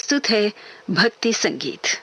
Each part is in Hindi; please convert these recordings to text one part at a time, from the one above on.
प्रस्तुत है भक्ति संगीत।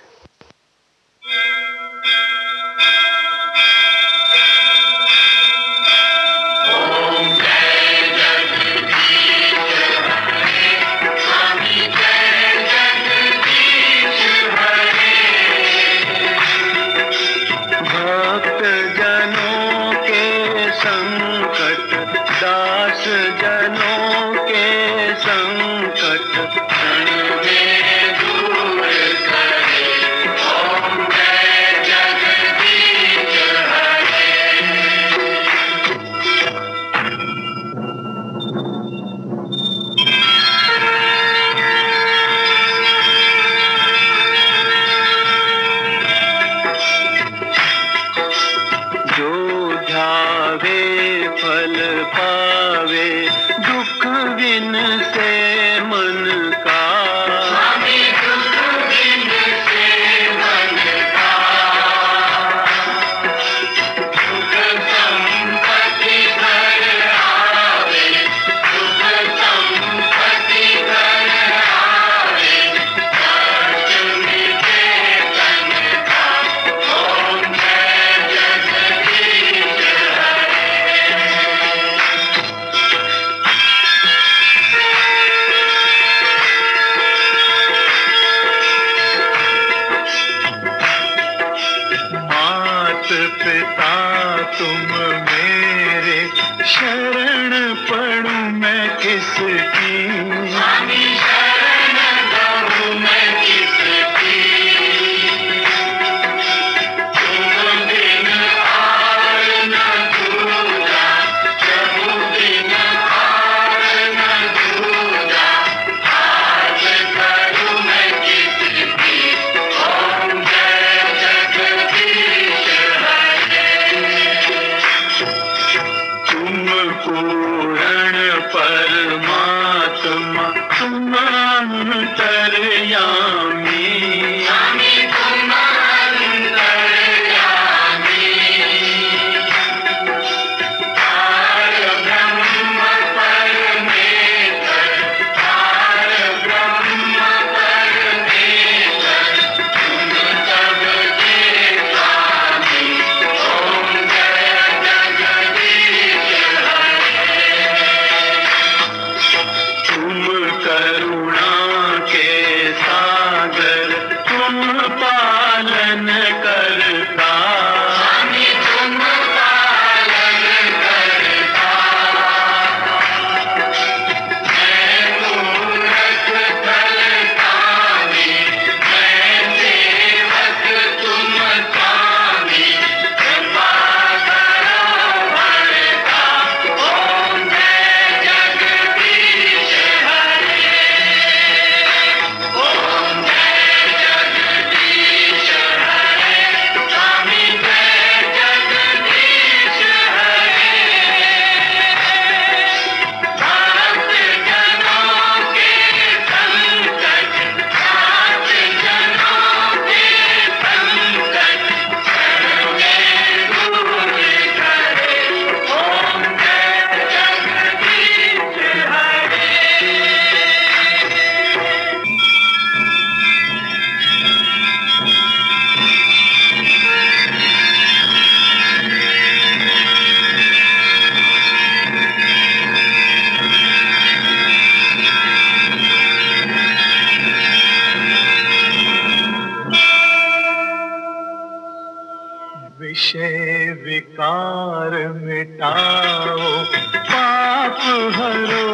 विषय विकार मिटाओ, पाप हरो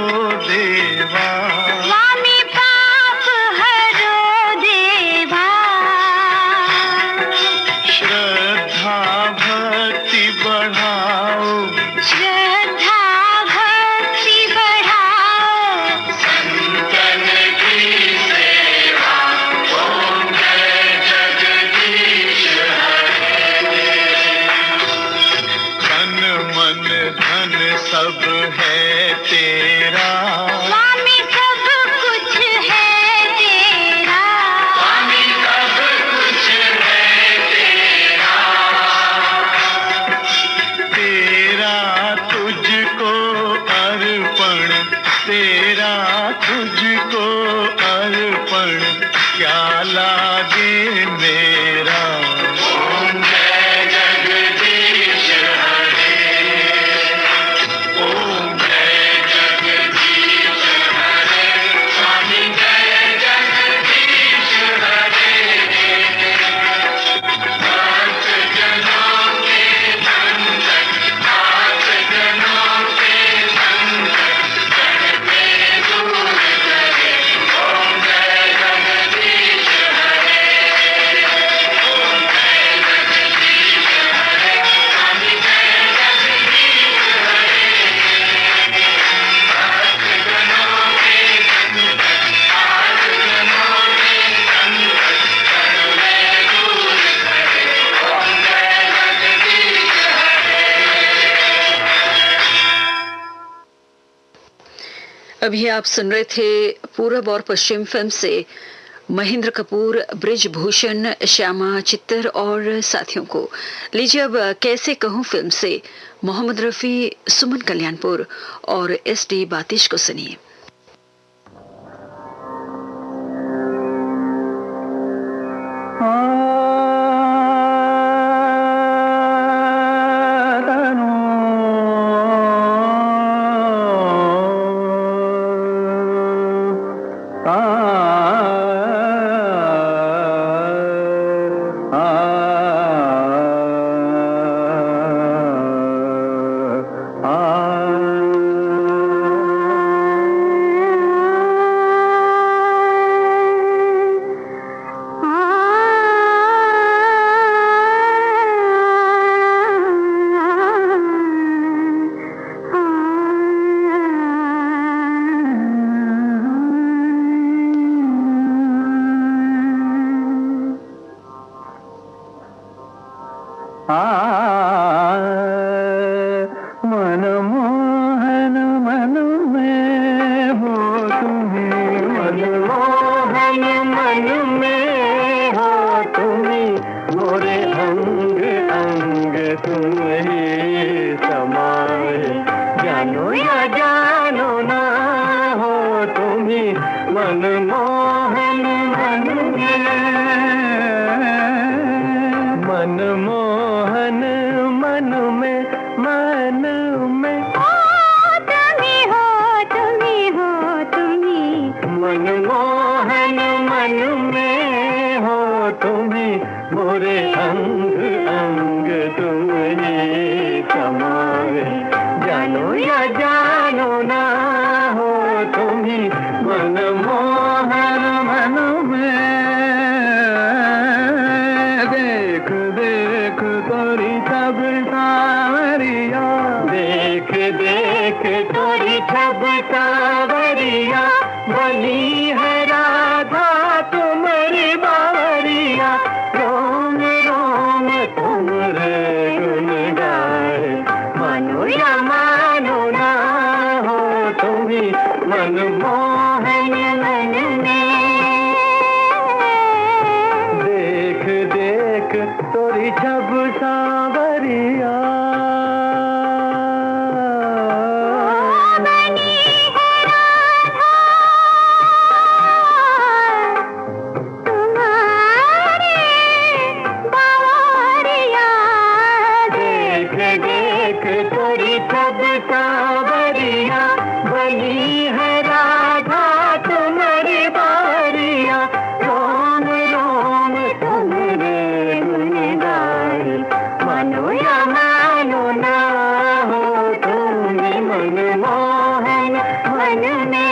देवा। स्वामी पाप हरो देवा। श्रद्धा भक्ति बढ़ाओ, श्रद्धा भक्ति बढ़ाओ। संतन की सेवा, ओम जय जगदीश हरे। तन मन धन सब है तेरा, स्वामी क्या लागे मेरा। ओम जय जगदीश हरे, ओम जय जगदीश हरे, स्वामी जय जगदीश हरे। भक्त जनों के संकट, भक्त जनों के संकट करके दूर करे। ओम जय जगदीश हरे, ओम जय जगदीश हरे, स्वामी जय जगदीश हरे। भक्त जनों के संकट, भक्त जनों के संकट करके दूर करे। ओम जय जगदीश हरे। अभी आप सुन रहे थे पूरब और पश्चिम फिल्म से महेंद्र कपूर, ब्रिजभूषण, श्यामा चित्तर और साथियों को। लीजिए अब कैसे कहूं फिल्म से मोहम्मद रफी, सुमन कल्याणपुर और SD बातिश को सुनिए। मनमोहन मन में हो तुम्हें, मनमोहन मन में हो तुम्हें, मोरे अंग अंग तुम ही समाए। जानो या जानो ना हो तुम्हें, मनमोहन मन में, मनमोहन मन में, मन में तुम्ही हो, तुम्ही हो, तुम्ही मनमोहन मन में हो तुम्हें, मोरे अंग अंग तुम ही समाए। जानो या जानो ना हो तुम्हें, मनमोहन मन में। देख देख तोरी छब सावरिया, देख देख तोरी छब सावरिया, बनी है राधा तुम्हारी बावरिया। रोम रोम तुम्हारे गुन गाए, मानो या मानो ना हो तुम्हें, मनमोहन मन में। देख देख तोरी छब सावरिया, देख तोरी छब सावरिया, बनी है राधा तुम्हारी बावरिया। रोम रोम तुम्हारे गुन गाए, मानो या मानो ना हो तुम्हें, मनमोहन मन में।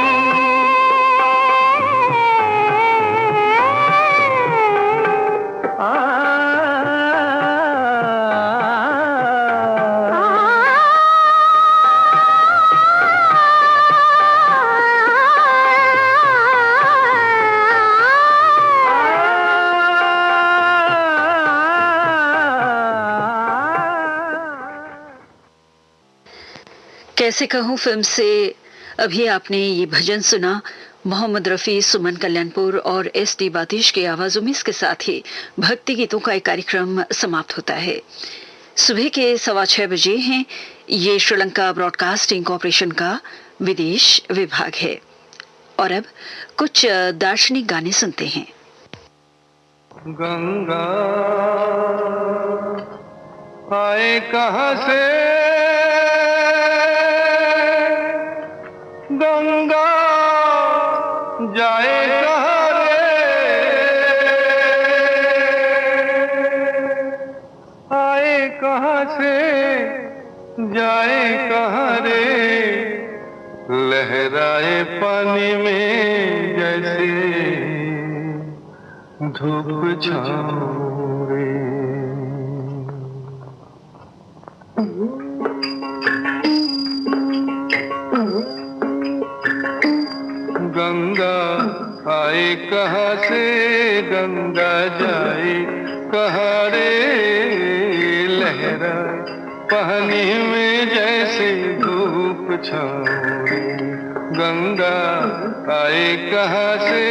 कैसे कहूं फिल्म से अभी आपने ये भजन सुना। मोहम्मद रफी, सुमन कल्याणपुर और SD बातिश की आवाजों में। इसके साथ ही भक्ति गीतों का एक कार्यक्रम समाप्त होता है। सुबह के 6:15 बजे हैं। ये श्रीलंका ब्रॉडकास्टिंग कॉरपोरेशन का विदेश विभाग है। और अब कुछ दार्शनिक गाने सुनते हैं। गंगा आए कहाँ से, गंगा जाए कहाँ आए कहाँ से, जाए कहाँ रे, लहराए पानी में जैसे धूप छाँव रे। गंगा आए कहाँ से, गंगा जाए कहाँ रे, लहराए पानी में जैसे धूप छाँव रे। गंगा आए कहाँ से,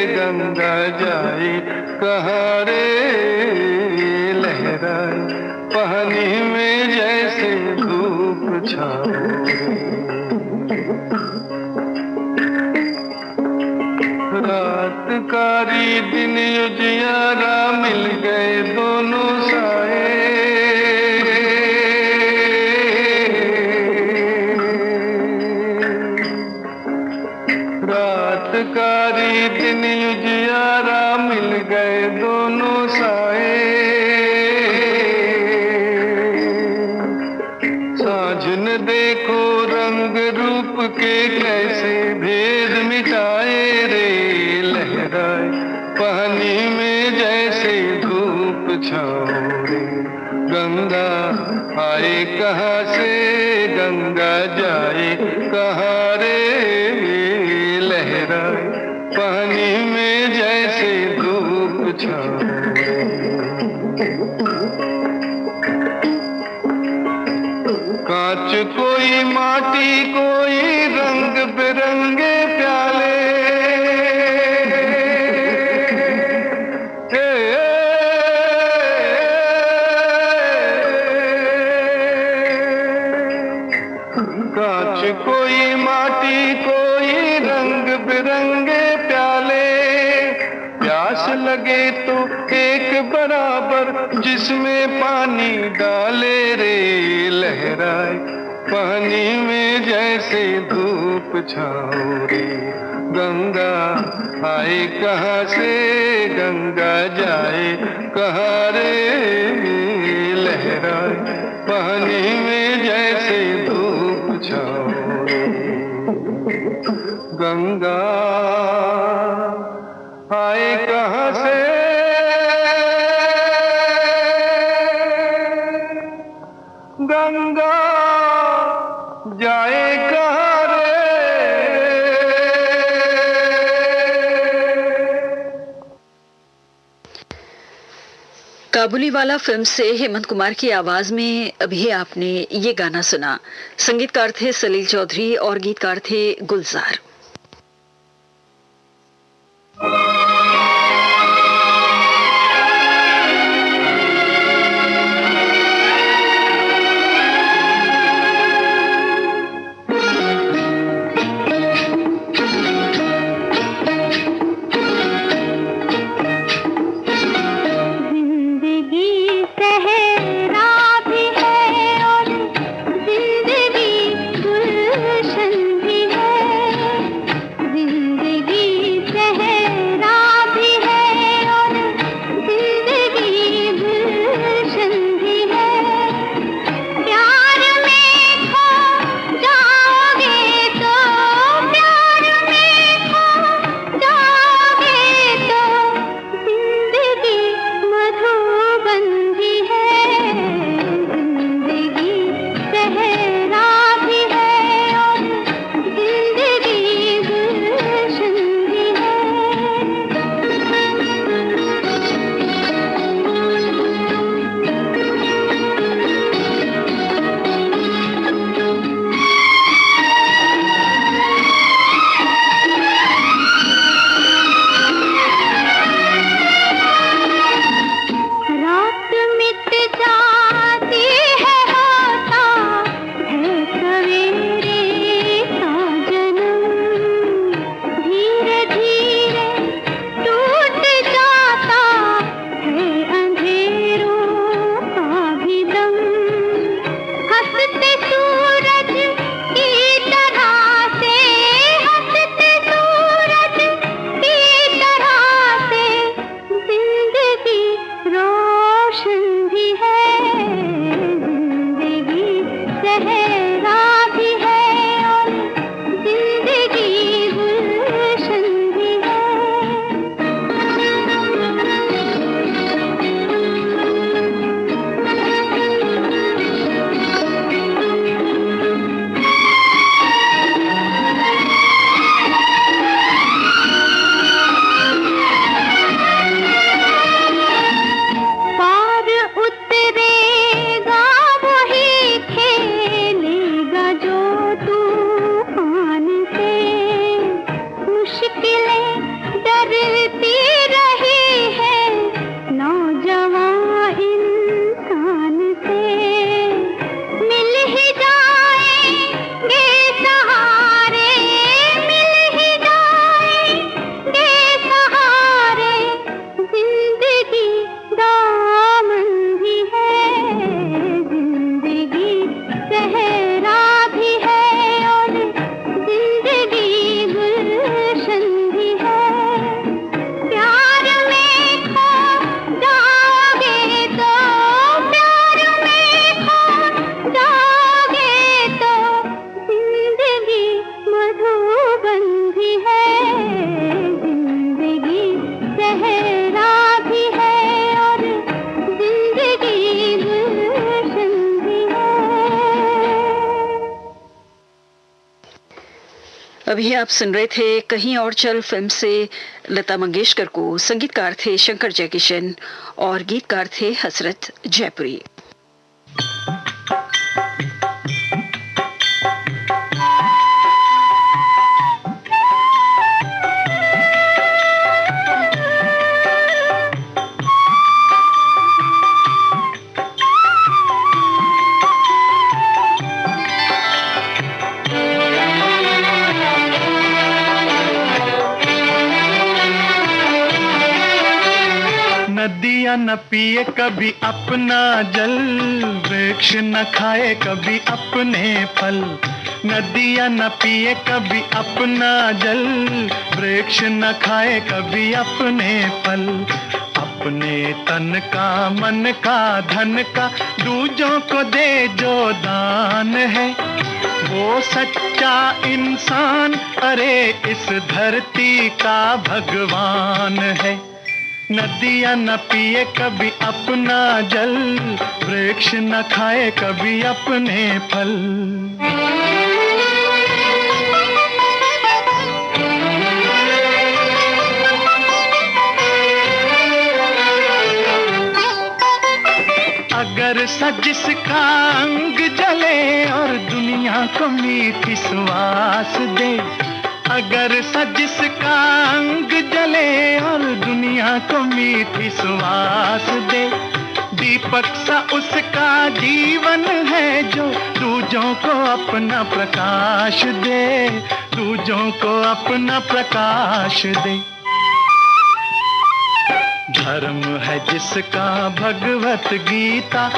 गंगा जाए कहाँ रे, लहराए पानी में जैसे धूप छाँव रे। रात कारी दिन उजियारा मिल गए दोनों साए, रात कारी दिन उजियारा मिल गए दोनों साए। साँझ न देखो रंग रूप के कैसे भेद मिटाए रे, लहराए पानी में जैसे धूप छाँव रे। गंगा आए कहाँ से, गंगा जाए कहाँ रे, लहराए पानी में जैसे धूप छाँव रे। कांच कोई माटी कोई रंग बिरंगे प्याले, कांच कोई माटी कोई रंग बिरंगे प्याले। प्यास लगे तो एक बराबर जिसमें पानी डाले रे, लहराए पानी में जैसे धूप छाँव रे। गंगा आए कहाँ से, गंगा जाए कहाँ रे, लहराए पानी में जैसे धूप छाँव रे। गंगा आए कहाँ से, गंगा जाए कहाँ रे। काबुली वाला फिल्म से हेमंत कुमार की आवाज में अभी आपने ये गाना सुना। संगीतकार थे सलील चौधरी और गीतकार थे गुलजार। जिंदगी सहरा भी है और जिंदगी गुलशन भी है। अभी आप सुन रहे थे कहीं और चल फिल्म से लता मंगेशकर को। संगीतकार थे शंकर जयकिशन और गीतकार थे हसरत जयपुरी। नदियाँ न पिए कभी अपना जल, वृक्ष न खाए कभी अपने फल। नदियाँ न पिए कभी अपना जल, वृक्ष न खाए कभी अपने फल। अपने तन का मन का धन का दूजों को दे जो दान है, वो सच्चा इंसान अरे इस धरती का भगवान है। नदियाँ न पिए कभी अपना जल, वृक्ष न खाए कभी अपने फल। अगर सजिस का अंग जले और दुनिया को मीठी सुवास दे, अगर सजिस का अंग जले और दुनिया को मीठी सुवास दे, दीपक सा उसका जीवन है जो दूजों को अपना प्रकाश दे, दूजों को अपना प्रकाश दे। धर्म है जिसका भगवत गीता,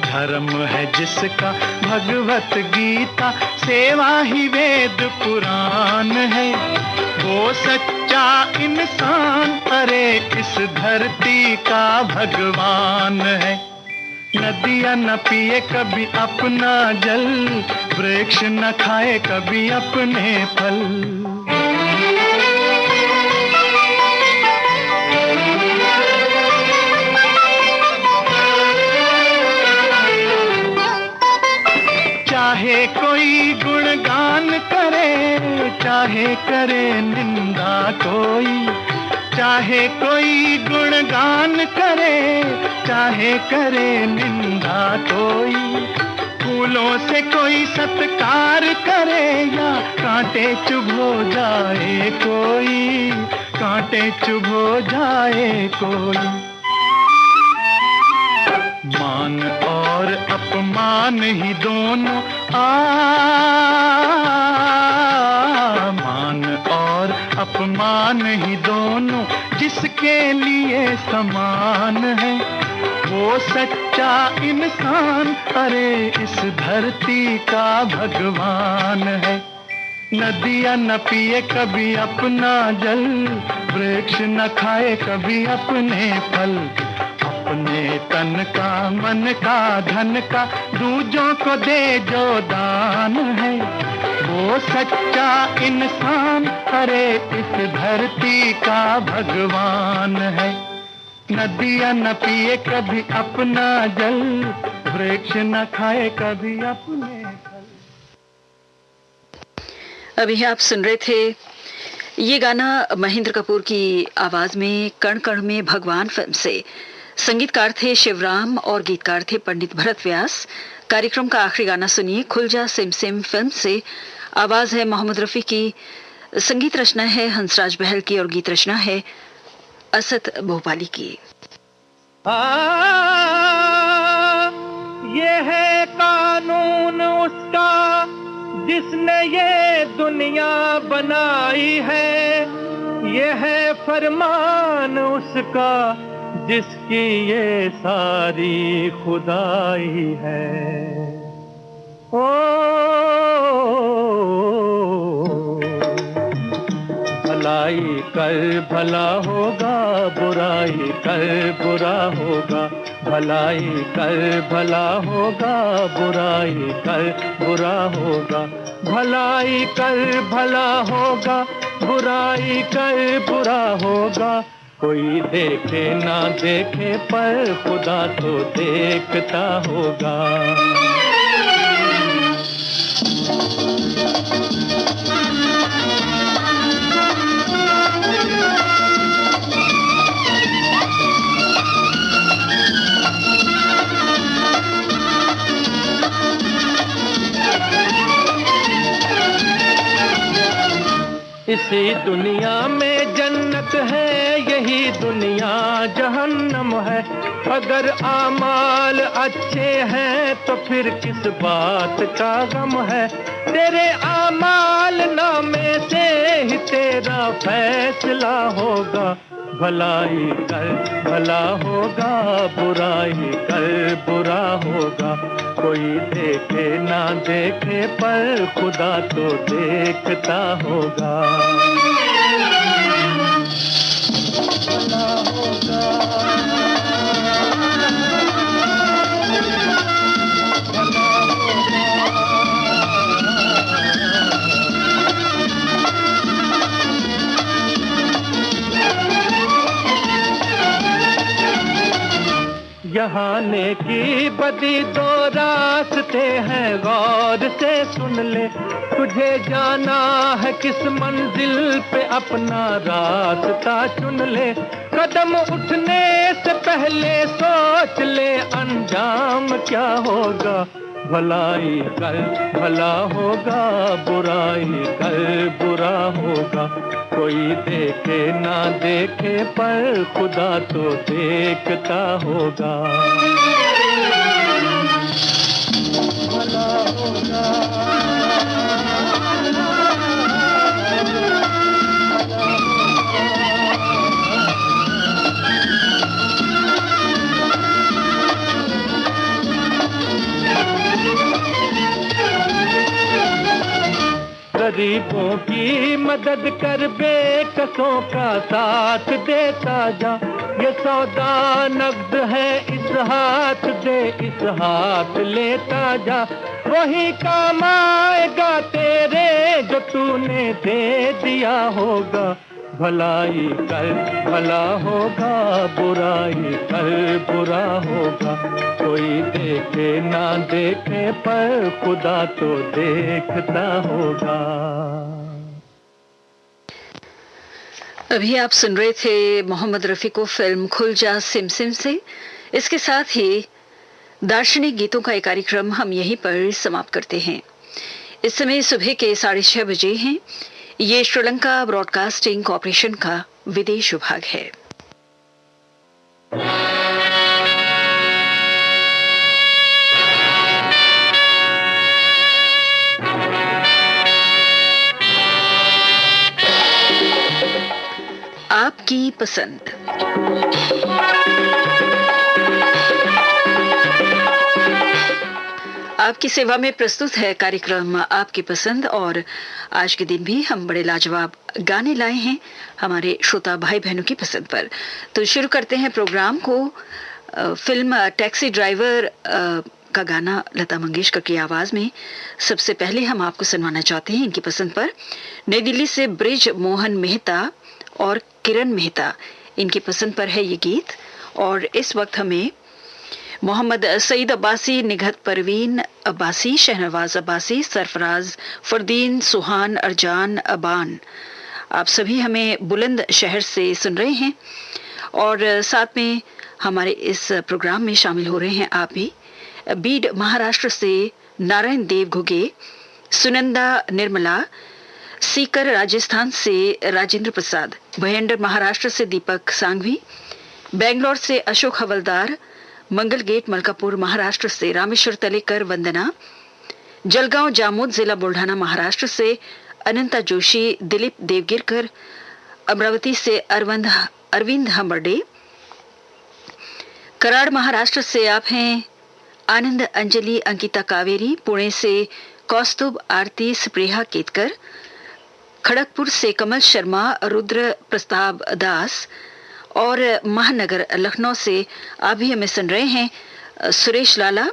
धर्म है जिसका भगवत गीता, सेवा ही वेद पुराण है, वो सच्चा इंसान अरे इस धरती का भगवान है। नदियाँ न पिए कभी अपना जल, वृक्ष न खाए कभी अपने फल। चाहे कोई गुणगान करे, चाहे करे निंदा कोई, चाहे कोई गुणगान करे, चाहे करे निंदा कोई। फूलों से कोई सत्कार करे या कांटे चुभो जाए कोई, कांटे चुभो जाए कोई। मान और अपमान ही दोनों मान और अपमान ही दोनों जिसके लिए समान है, वो सच्चा इंसान अरे इस धरती का भगवान है। नदियाँ न पिए कभी अपना जल, वृक्ष न खाए कभी अपने फल। अपने तन का मन का धन का दूजों को दे जो दान है, वो सच्चा इंसान अरे इस धरती का भगवान है। नदियाँ न पिए कभी अपना जल, वृक्ष न खाए कभी अपने फल। अभी आप सुन रहे थे ये गाना महेंद्र कपूर की आवाज में कण कण में भगवान फिल्म से। संगीतकार थे शिवराम और गीतकार थे पंडित भरत व्यास। कार्यक्रम का आखिरी गाना सुनिए खुल जा सिम सिम फिल्म से। आवाज है मोहम्मद रफी की, संगीत रचना है हंसराज बहल की और गीत रचना है असद भोपाली की। ये है कानून उसका जिसने ये दुनिया बनाई है, ये है फरमान उसका जिसकी ये सारी खुदाई है। ओ भलाई कर भला होगा, बुराई कर बुरा होगा, भलाई कर भला होगा, बुराई कर बुरा होगा, भलाई कर भला होगा, बुराई कर बुरा होगा। कोई देखे ना देखे पर खुदा तो देखता होगा। इसी दुनिया में जन्नत है, यही दुनिया जहन्नम है। अगर आमाल अच्छे हैं तो फिर किस बात का गम है। तेरे आमाल नामे से ही तेरा फैसला होगा। भलाई कर भला होगा, बुराई कर बुरा होगा। कोई देखे ना देखे पर खुदा तो देखता होगा। भला होगा, यहाँ नेकी बदी दो रास्ते हैं, गौर से सुन ले। तुझे जाना है किस मंजिल पे, अपना रास्ता चुन ले। कदम उठने से पहले सोच ले अंजाम क्या होगा। भलाई कर भला होगा, बुराई कर बुरा होगा। कोई देखे ना देखे पर खुदा तो देखता होगा। भला होगा, गरीबों की मदद कर, बेकसों का साथ देता जा। ये सौदा नगद है, इस हाथ दे इस हाथ लेता जा। वही काम आएगा तेरे जो तूने दे दिया होगा। भलाई कर भला होगा, बुराई कर बुरा होगा। कोई देखे ना देखे पर खुदा तो देखता होगा। अभी आप सुन रहे थे मोहम्मद रफी को फिल्म खुल जा सिम सिम से। इसके साथ ही दार्शनिक गीतों का एक कार्यक्रम हम यहीं पर समाप्त करते हैं। इस समय सुबह के 6:30 बजे हैं। ये श्रीलंका ब्रॉडकास्टिंग कॉरपोरेशन का विदेश विभाग है। आपकी पसंद। आपकी सेवा में प्रस्तुत है कार्यक्रम आपकी पसंद। और आज के दिन भी हम बड़े लाजवाब गाने लाए हैं हमारे श्रोता भाई बहनों की पसंद पर। तो शुरू करते हैं प्रोग्राम को। फिल्म टैक्सी ड्राइवर का गाना लता मंगेशकर की आवाज में सबसे पहले हम आपको सुनवाना चाहते हैं इनकी पसंद पर। नई दिल्ली से ब्रिज मोहन मेहता और किरण मेहता, इनकी पसंद पर है ये गीत। और इस वक्त हमें मोहम्मद सईद अब्बासी, निघत परवीन अब्बासी, शहनवाज अब्बासी, सरफराज फरदीन, सुहान, अरजान, अबान, आप सभी हमें बुलंद शहर से सुन रहे हैं। और साथ में हमारे इस प्रोग्राम में शामिल हो रहे हैं आप भी। बीड महाराष्ट्र से नारायण देव घुगे, सुनंदा निर्मला, सीकर राजस्थान से राजेंद्र प्रसाद, भयंडर महाराष्ट्र से दीपक सांघवी, बेंगलोर से अशोक हवलदार, मंगल गेट मलकापुर महाराष्ट्र से रामेश्वर तलेकर वंदना, जलगांव जामोद जिला बुल्ढाना महाराष्ट्र से अनंता जोशी, दिलीप देवगिरकर, अमरावती से अरविंद हम्बर्डे, कराड़ महाराष्ट्र से आप हैं आनंद अंजलि अंकिता कावेरी, पुणे से कौस्तुभ आरती स्प्रेहा केतकर, खड़गपुर से कमल शर्मा, रुद्र प्रताप दास और महानगर लखनऊ से आप भी हमें सुन रहे हैं सुरेश लाला।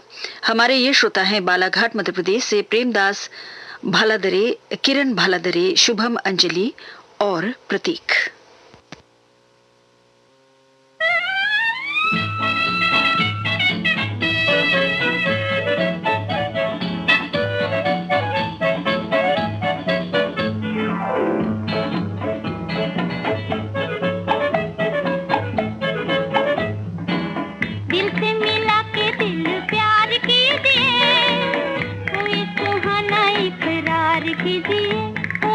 हमारे ये श्रोता हैं बालाघाट मध्य प्रदेश से प्रेमदास भालादरे, किरण भालादरे, शुभम अंजलि और प्रतीक। कीजिए, ओ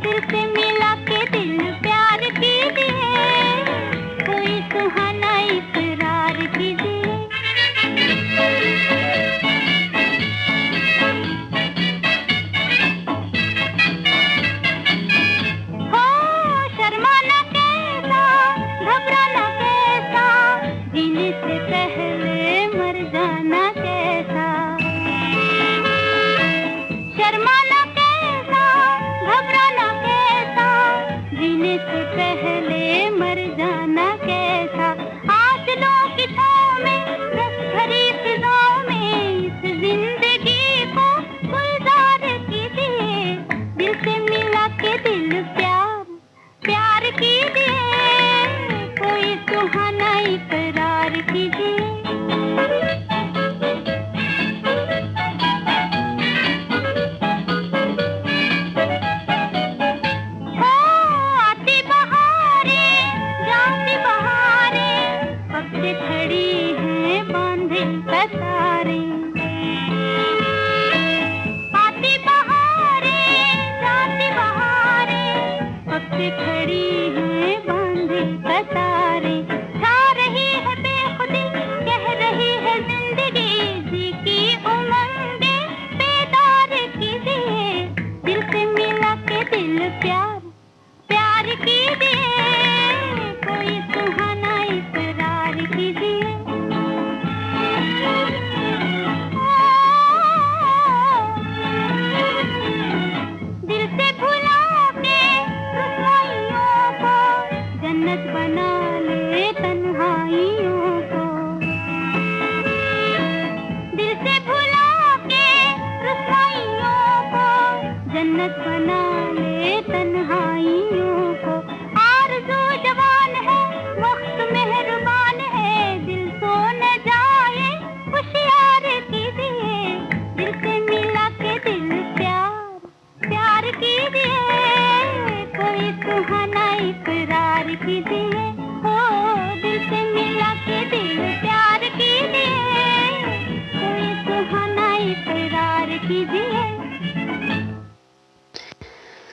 दिल से मिल पहले मर जाना कैसा, आंचलों की छाँव में रस भरी फिजाओं में इस जिंदगी को गुलजार कीजिए, दिल से मिला के दिल प्यार प्यार कीजिए, कोई सुहाना इकरार कीजिए।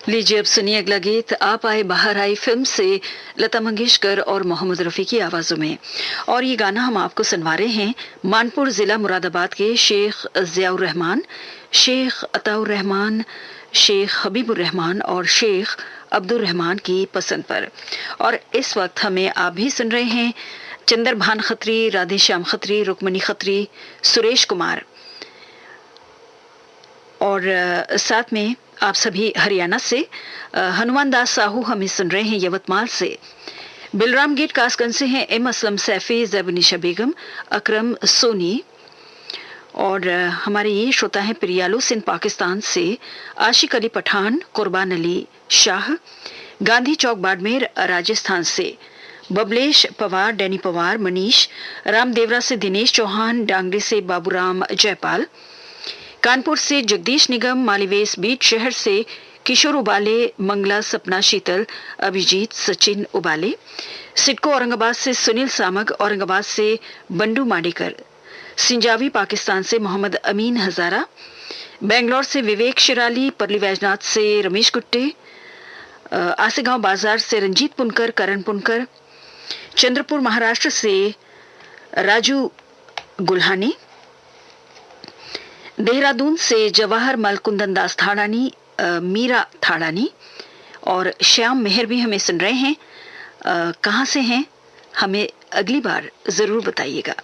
लीजिए अब सुनिए अगला गीत आप आए बाहर आई फिल्म से लता मंगेशकर और मोहम्मद रफी की आवाजों में। और ये गाना हम आपको सुनवा रहे हैं मानपुर जिला मुरादाबाद के शेख जियाउर रहमान, शेख अताउर रहमान, शेख हबीबुर रहमान और शेख अब्दुल रहमान की पसंद पर। और इस वक्त हमें आप भी सुन रहे हैं चंद्रभान खत्री, राधेश्याम खत्री, रुक्मणी खत्री, सुरेश कुमार और साथ में आप सभी हरियाणा से हनुमान दास साहू हमें सुन रहे हैं यवतमाल से, बिलराम गेट कासगंज से हैं एम असलम सैफी, ज़ैबनिशा बेगम, अकरम सोनी और हमारे ये श्रोता हैं प्रियालो सिंह पाकिस्तान से, आशिक अली पठान, कुर्बान अली शाह, गांधी चौक बाड़मेर राजस्थान से, बबलेश पवार, डैनी पवार, मनीष रामदेवरा से, दिनेश चौहान, डांगरी से बाबूराम जयपाल, कानपुर से जगदीश निगम, मालीवेस बीट शहर से किशोर उबाले, मंगला सपना शीतल, अभिजीत सचिन उबाले, सिडको औरंगाबाद से सुनील सामग, औरंगाबाद से बंडू माडेकर, सिंजावी पाकिस्तान से मोहम्मद अमीन हजारा, बेंगलोर से विवेक शिराली, परली वैजनाथ से रमेश गुट्टे, आसेगांव बाजार से रंजीत पुनकर, करण पुनकर, चंद्रपुर महाराष्ट्र से राजू गुल्हानी, देहरादून से जवाहर मल कुंदन दास थाड़ानी, मीरा थाड़ानी और श्याम मेहर भी हमें सुन रहे हैं। कहाँ से हैं हमें अगली बार जरूर बताइएगा।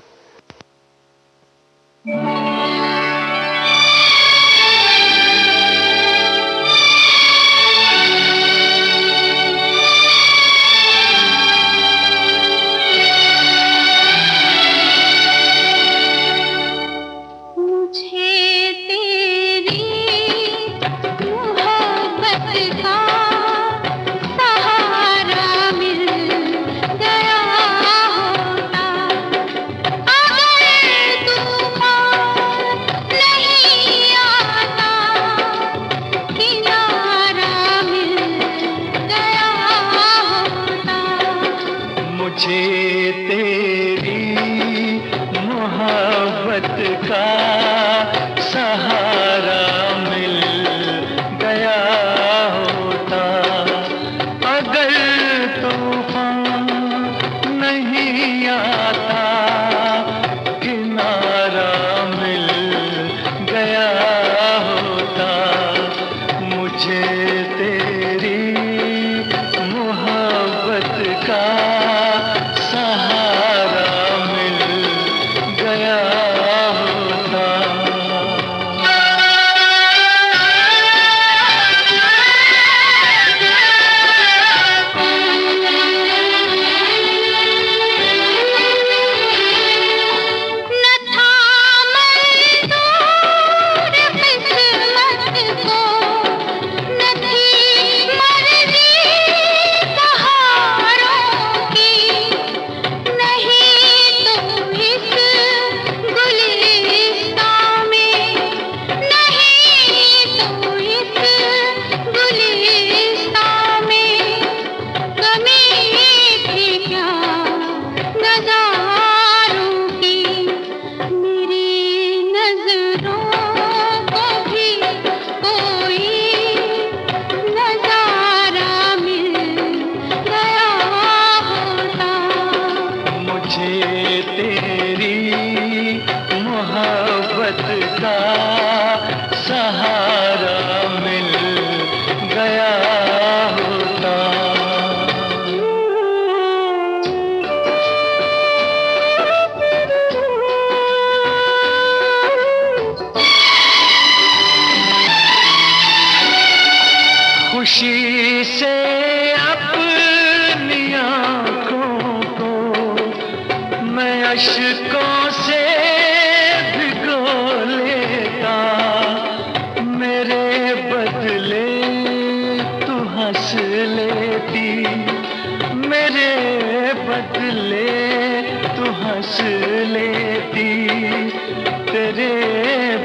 का सहारा तेरी मोहब्बत का सहारा मिल गया होता। खुशी से अपनी आँखों को मैं अश्कों से भिगो लेता, मेरे बदले तू हंस लेती, मेरे बदले तू हंस लेती, तेरे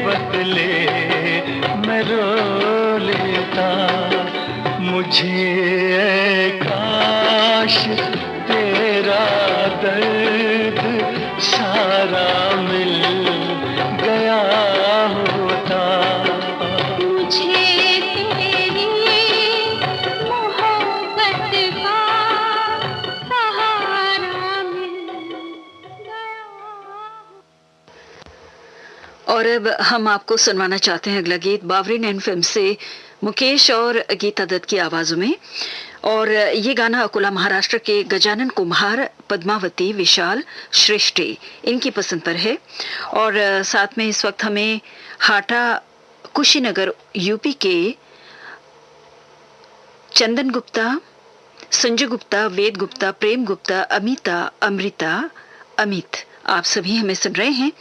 बदले मैं रो लेता। मुझे काश तेरा दर्द सारा मिल गया होता। मुझे तेरी मोहब्बत का सहारा मिल गया। और अब हम आपको सुनवाना चाहते हैं अगला गीत बावरी नैन फिल्म से मुकेश और गीता दत्त की आवाजों में। और ये गाना अकोला महाराष्ट्र के गजानन कुम्हार, पद्मावती, विशाल, सृष्टि इनकी पसंद पर है। और साथ में इस वक्त हमें हाटा कुशीनगर यूपी के चंदन गुप्ता, संजय गुप्ता, वेद गुप्ता, प्रेम गुप्ता, अमिता, अमृता, अमित आप सभी हमें सुन रहे हैं।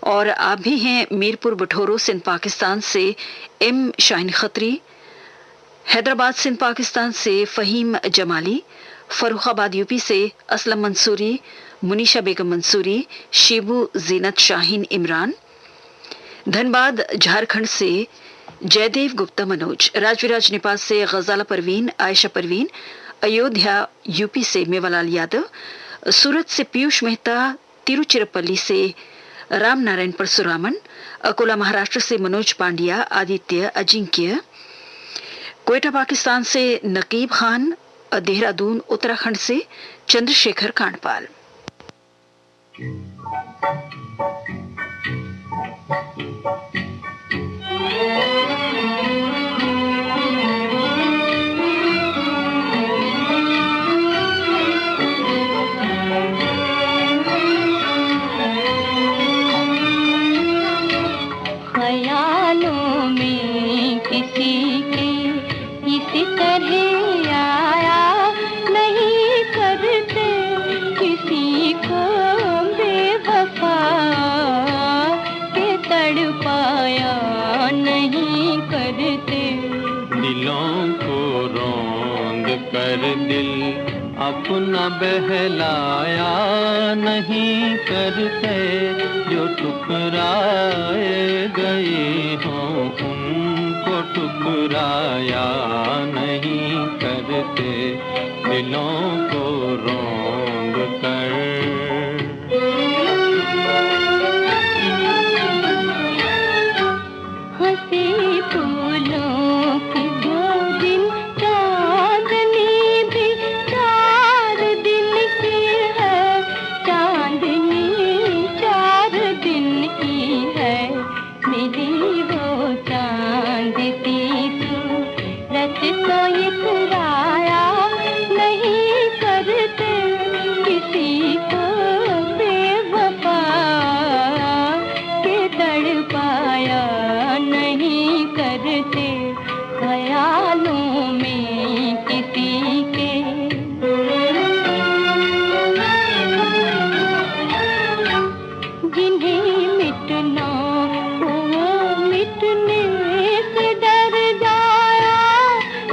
और आप भी हैं मीरपुर बठोरो सिंध पाकिस्तान से एम शाहीन खत्री, हैदराबाद सिंध पाकिस्तान से फहीम जमाली, फरुखाबाद यूपी से असलम मंसूरी, मुनीशा बेगम मंसूरी, शिबू जीनत शाहीन इमरान, धनबाद झारखंड से जयदेव गुप्ता मनोज, राजविराज नेपाल से गजाला परवीन, आयशा परवीन, अयोध्या यूपी से मेवालाल यादव, सूरत से पीयूष मेहता, तिरुचिरापल्ली से राम नारायण परशुरामन, अकोला महाराष्ट्र से मनोज पांड्या, आदित्य, अजिंक्य, क्वेटा पाकिस्तान से नकीब खान, देहरादून उत्तराखंड से चंद्रशेखर कांडपाल। ख्यालों में किसी के इसी तरह आया नहीं करते, किसी को बेवफा के तड़पाया नहीं करते। दिलों को रौंद कर दिल अपना बहलाया नहीं करते, जो ठुकराए गए हों उनको ठुकराया नहीं करते, दिलों को रौंद कर। हंसी फूलों की दो दिन चांदनी भी 4 दिन की है, चांदनी 4 दिन की है। मेरी वो चांद सी सूरत को इतराया नहीं करते, किसी को बेवफा के तड़पाया नहीं करते। ख्यालों में किसी के जिन्हें मिटना वो मिटने से डर जाया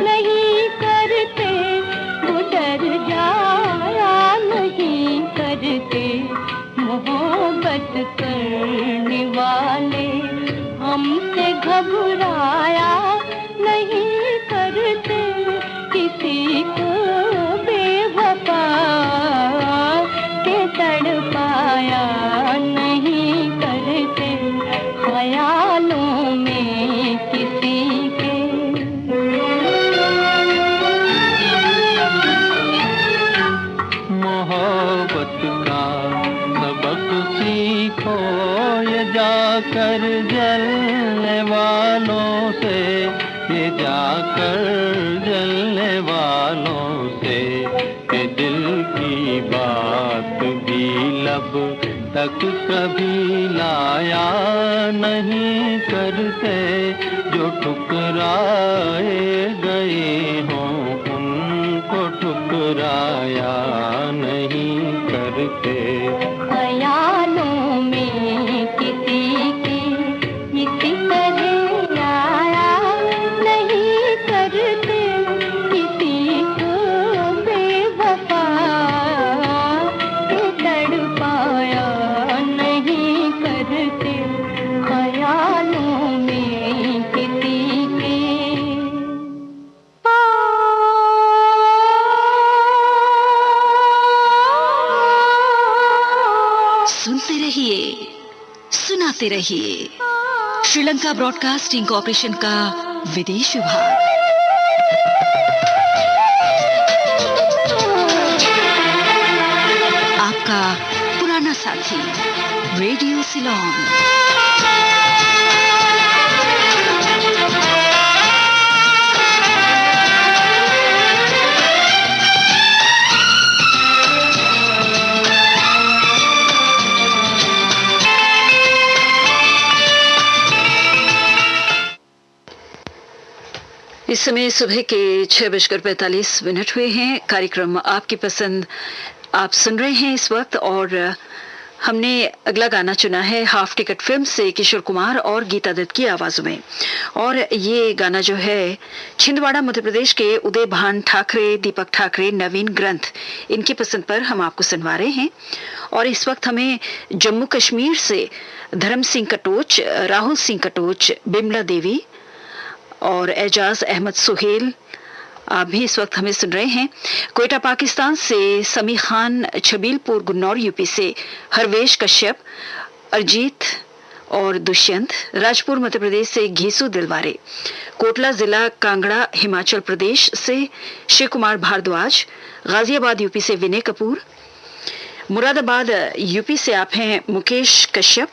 नहीं करते, वो डर जाया नहीं करते। मोहब्बत करने वाले हमसे घबराया नहीं करते, किसी को बेवफा के तड़पाया नहीं करते। ख्यालों में किसी के मोहब्बत का जाकर जलने वालों से, ये जाकर जलने वालों से, ये दिल की बात भी लब तक कभी लाया नहीं करते, जो ठुकराए गए हों उनको ठुकराया नहीं करते। ख्यालों में किसी की इसी तरह आया नहीं करते, किसी को बेवफा तड़पाया नहीं करते। ख्यालों में किसी के सुनते रहिए, सुनाते रहिए। श्रीलंका ब्रॉडकास्टिंग कॉर्पोरेशन का विदेश विभाग। आपका पुराना साथी रेडियो सिलोन। इस समय सुबह के 6:45 हुए हैं। कार्यक्रम आपकी पसंद आप सुन रहे हैं इस वक्त, और हमने अगला गाना चुना है हाफ टिकट फिल्म से किशोर कुमार और गीता दत्त की आवाजों में। और ये गाना जो है छिंदवाड़ा मध्य प्रदेश के उदय भान ठाकरे, दीपक ठाकरे, नवीन ग्रंथ, इनकी पसंद पर हम आपको सुनवा रहे हैं। और इस वक्त हमें जम्मू कश्मीर से धर्म सिंह कटोच, राहुल सिंह कटोच, बिमला देवी और एजाज अहमद सुहेल, आप भी इस वक्त हमें सुन रहे हैं। कोयटा पाकिस्तान से समी खान, छबीलपुर गुन्नौर यूपी से हरवेश कश्यप, अरजीत और दुष्यंत, राजपुर मध्य प्रदेश से घीसू दिलवारे, कोटला जिला कांगड़ा हिमाचल प्रदेश से शिव कुमार भारद्वाज, गाजियाबाद यूपी से विनय कपूर, मुरादाबाद यूपी से आप हैं मुकेश कश्यप,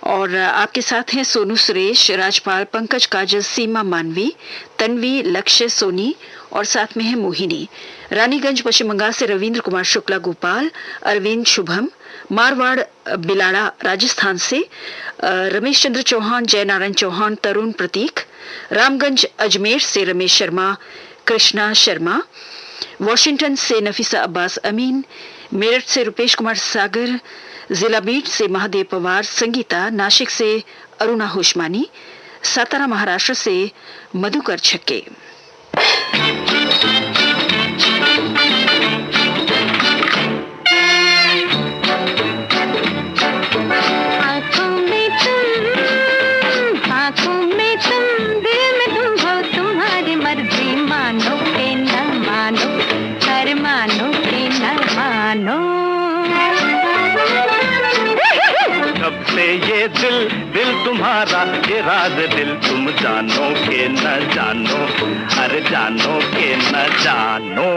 और आपके साथ हैं सोनू सुरेश, राजपाल, पंकज काजल, सीमा मानवी, तन्वी, लक्ष्य, सोनी, और साथ में है मोहिनी। रानीगंज पश्चिम बंगाल से रविंद्र कुमार शुक्ला, गोपाल, अरविंद, शुभम, मारवाड़ बिलाड़ा राजस्थान से रमेश चंद्र चौहान, जय नारायण चौहान, तरुण प्रतीक, रामगंज अजमेर से रमेश शर्मा, कृष्णा शर्मा, वॉशिंगटन से नफीसा अब्बास अमीन, मेरठ से रुपेश कुमार सागर, जिला बीट से महादेव पवार, संगीता, नासिक से अरुणा होशमानी, सातारा महाराष्ट्र से मधुकर छक्के। ये दिल तुम्हारा, ये राज दिल तुम जानो के न जानो, अरे जानो के न जानो।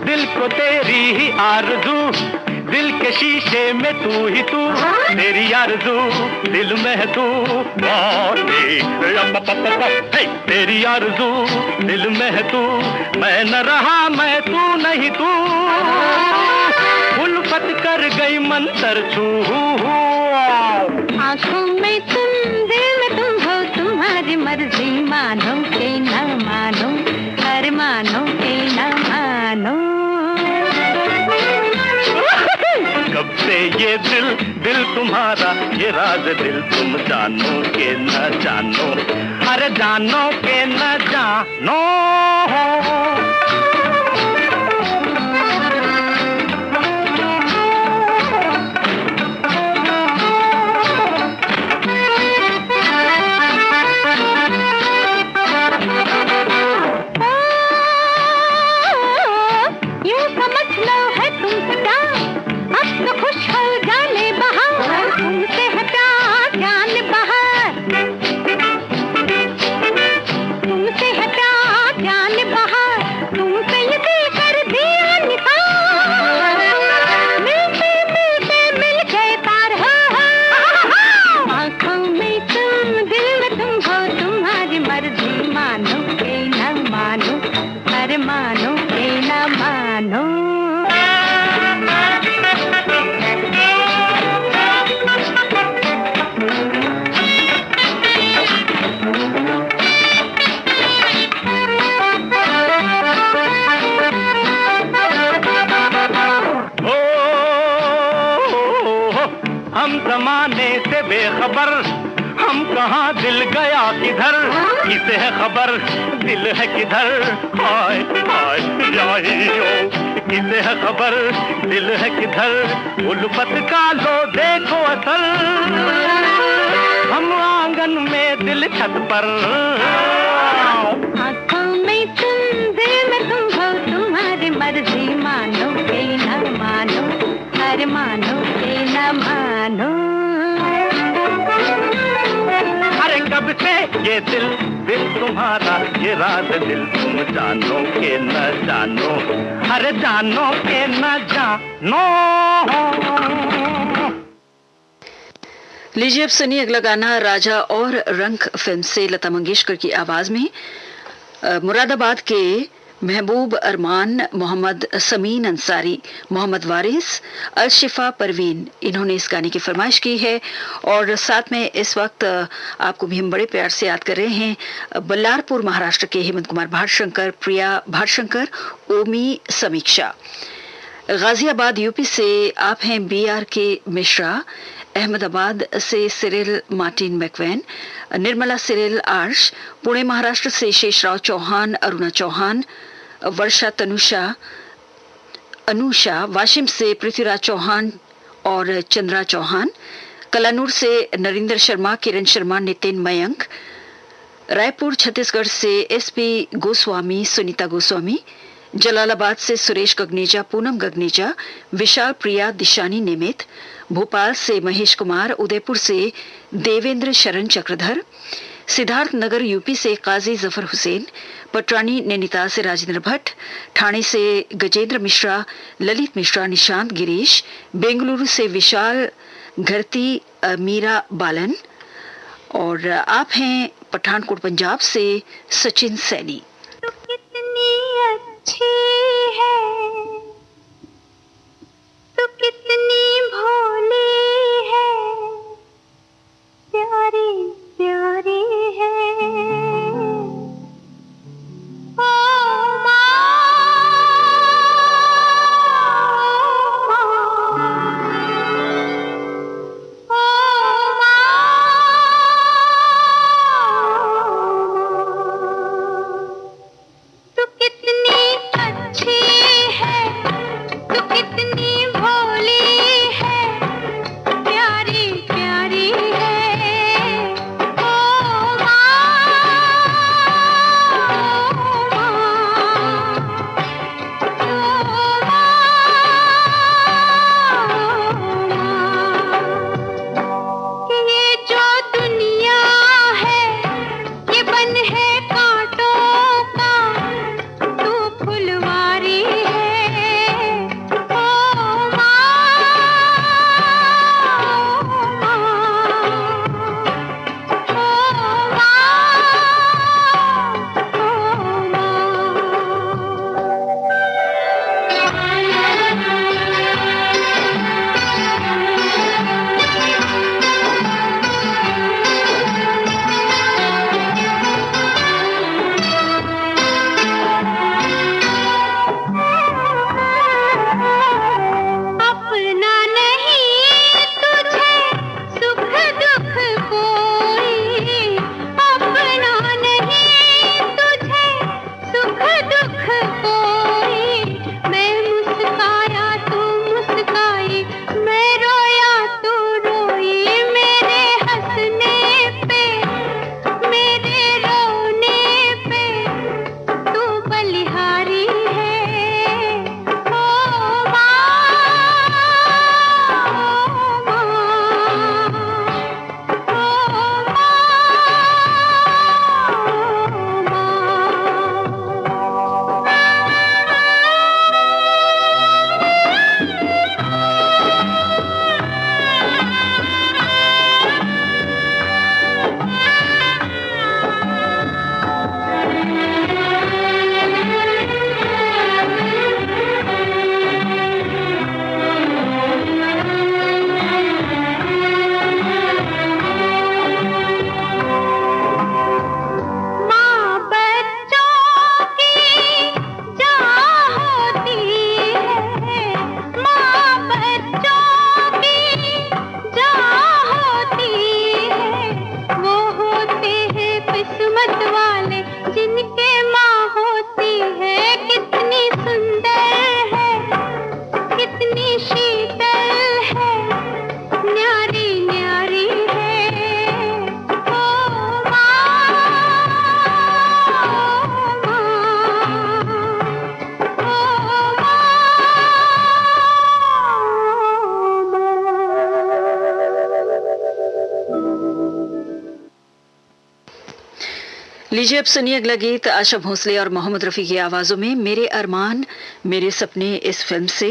दिल को तेरी ही आरज़ू, दिल के शीशे में तू ही तू, तेरी आरज़ू दिल में तू, तेरी आरज़ू दिल में तू, मैं न रहा मैं तू नहीं तू, उल्फत कर गई मंतर छू। आँखों में तुम, दिल में तुम हो, तुम्हारी मर्जी, मानो के न मानो, हर मानो के न मानो। कब से ये दिल तुम्हारा, ये राज दिल तुम जानो के न जानो, अरे जानो के न जानो। यूं समझ लो है तुम सदा, अब तो बेखबर हम कहाँ, दिल गया किधर, किसे है खबर दिल है किधर, हाय हाय जाइयो, किसे है खबर दिल है किधर, उल्फत का लो देखो असर, हम आंगन में दिल छत पर, आँखों में तुम दिल में तुम हो, तुम्हारी मर्जी मानो के न मानो, हर मानो के न मानो। अरे कब से ये दिल दिल तुम्हारा, ये राज दिल तुम जानो के न जानो, अरे जानो के न जानो। लीजिए अब सुनिए अगला गाना राजा और रंग फिल्म से लता मंगेशकर की आवाज में मुरादाबाद के महबूब अरमान, मोहम्मद समीन अंसारी, मोहम्मद वारिस, अलशिफा परवीन, इन्होंने इस गाने की फरमाइश की है। और साथ में इस वक्त आपको भी हम बड़े प्यार से याद कर रहे हैं बल्लारपुर महाराष्ट्र के हेमंत कुमार भाटशंकर, प्रिया भाटशंकर, ओमी समीक्षा। गाजियाबाद यूपी से आप हैं BR के मिश्रा, अहमदाबाद से Cyril Martin Macwan, Nirmala Cyril Arsh, Pune Maharashtra से शेषराव चौहान, अरुणा चौहान, वर्षा तनुषा, अनुषा, वाशिम से पृथ्वीराज चौहान और चंद्रा चौहान, कलानूर से नरेंद्र शर्मा, किरण शर्मा, नितिन मयंक, रायपुर छत्तीसगढ़ से SP गोस्वामी, सुनीता गोस्वामी, जलालाबाद से सुरेश गगनेजा, पूनम गगनेजा, विशाल प्रिया, दिशानी निमित, भोपाल से महेश कुमार, उदयपुर से देवेंद्र शरण चक्रधर, सिद्धार्थ नगर यूपी से काजी जफर हुसैन, पटरानी नैनीताल से राजेंद्र भट्ट, ठाणे से गजेंद्र मिश्रा, ललित मिश्रा, निशांत गिरीश, बेंगलुरु से विशाल घरती, मीरा बालन, और आप हैं पठानकोट पंजाब से सचिन सैनी। तू कितनी अच्छी है, तू कितनी भोली है, प्यारी प्यारी है, ओ माँ, ओ माँ, लीजिए अब सुनिए अगला गीत आशा भोसले और मोहम्मद रफी की आवाजों में, मेरे अरमान मेरे सपने, इस फिल्म से।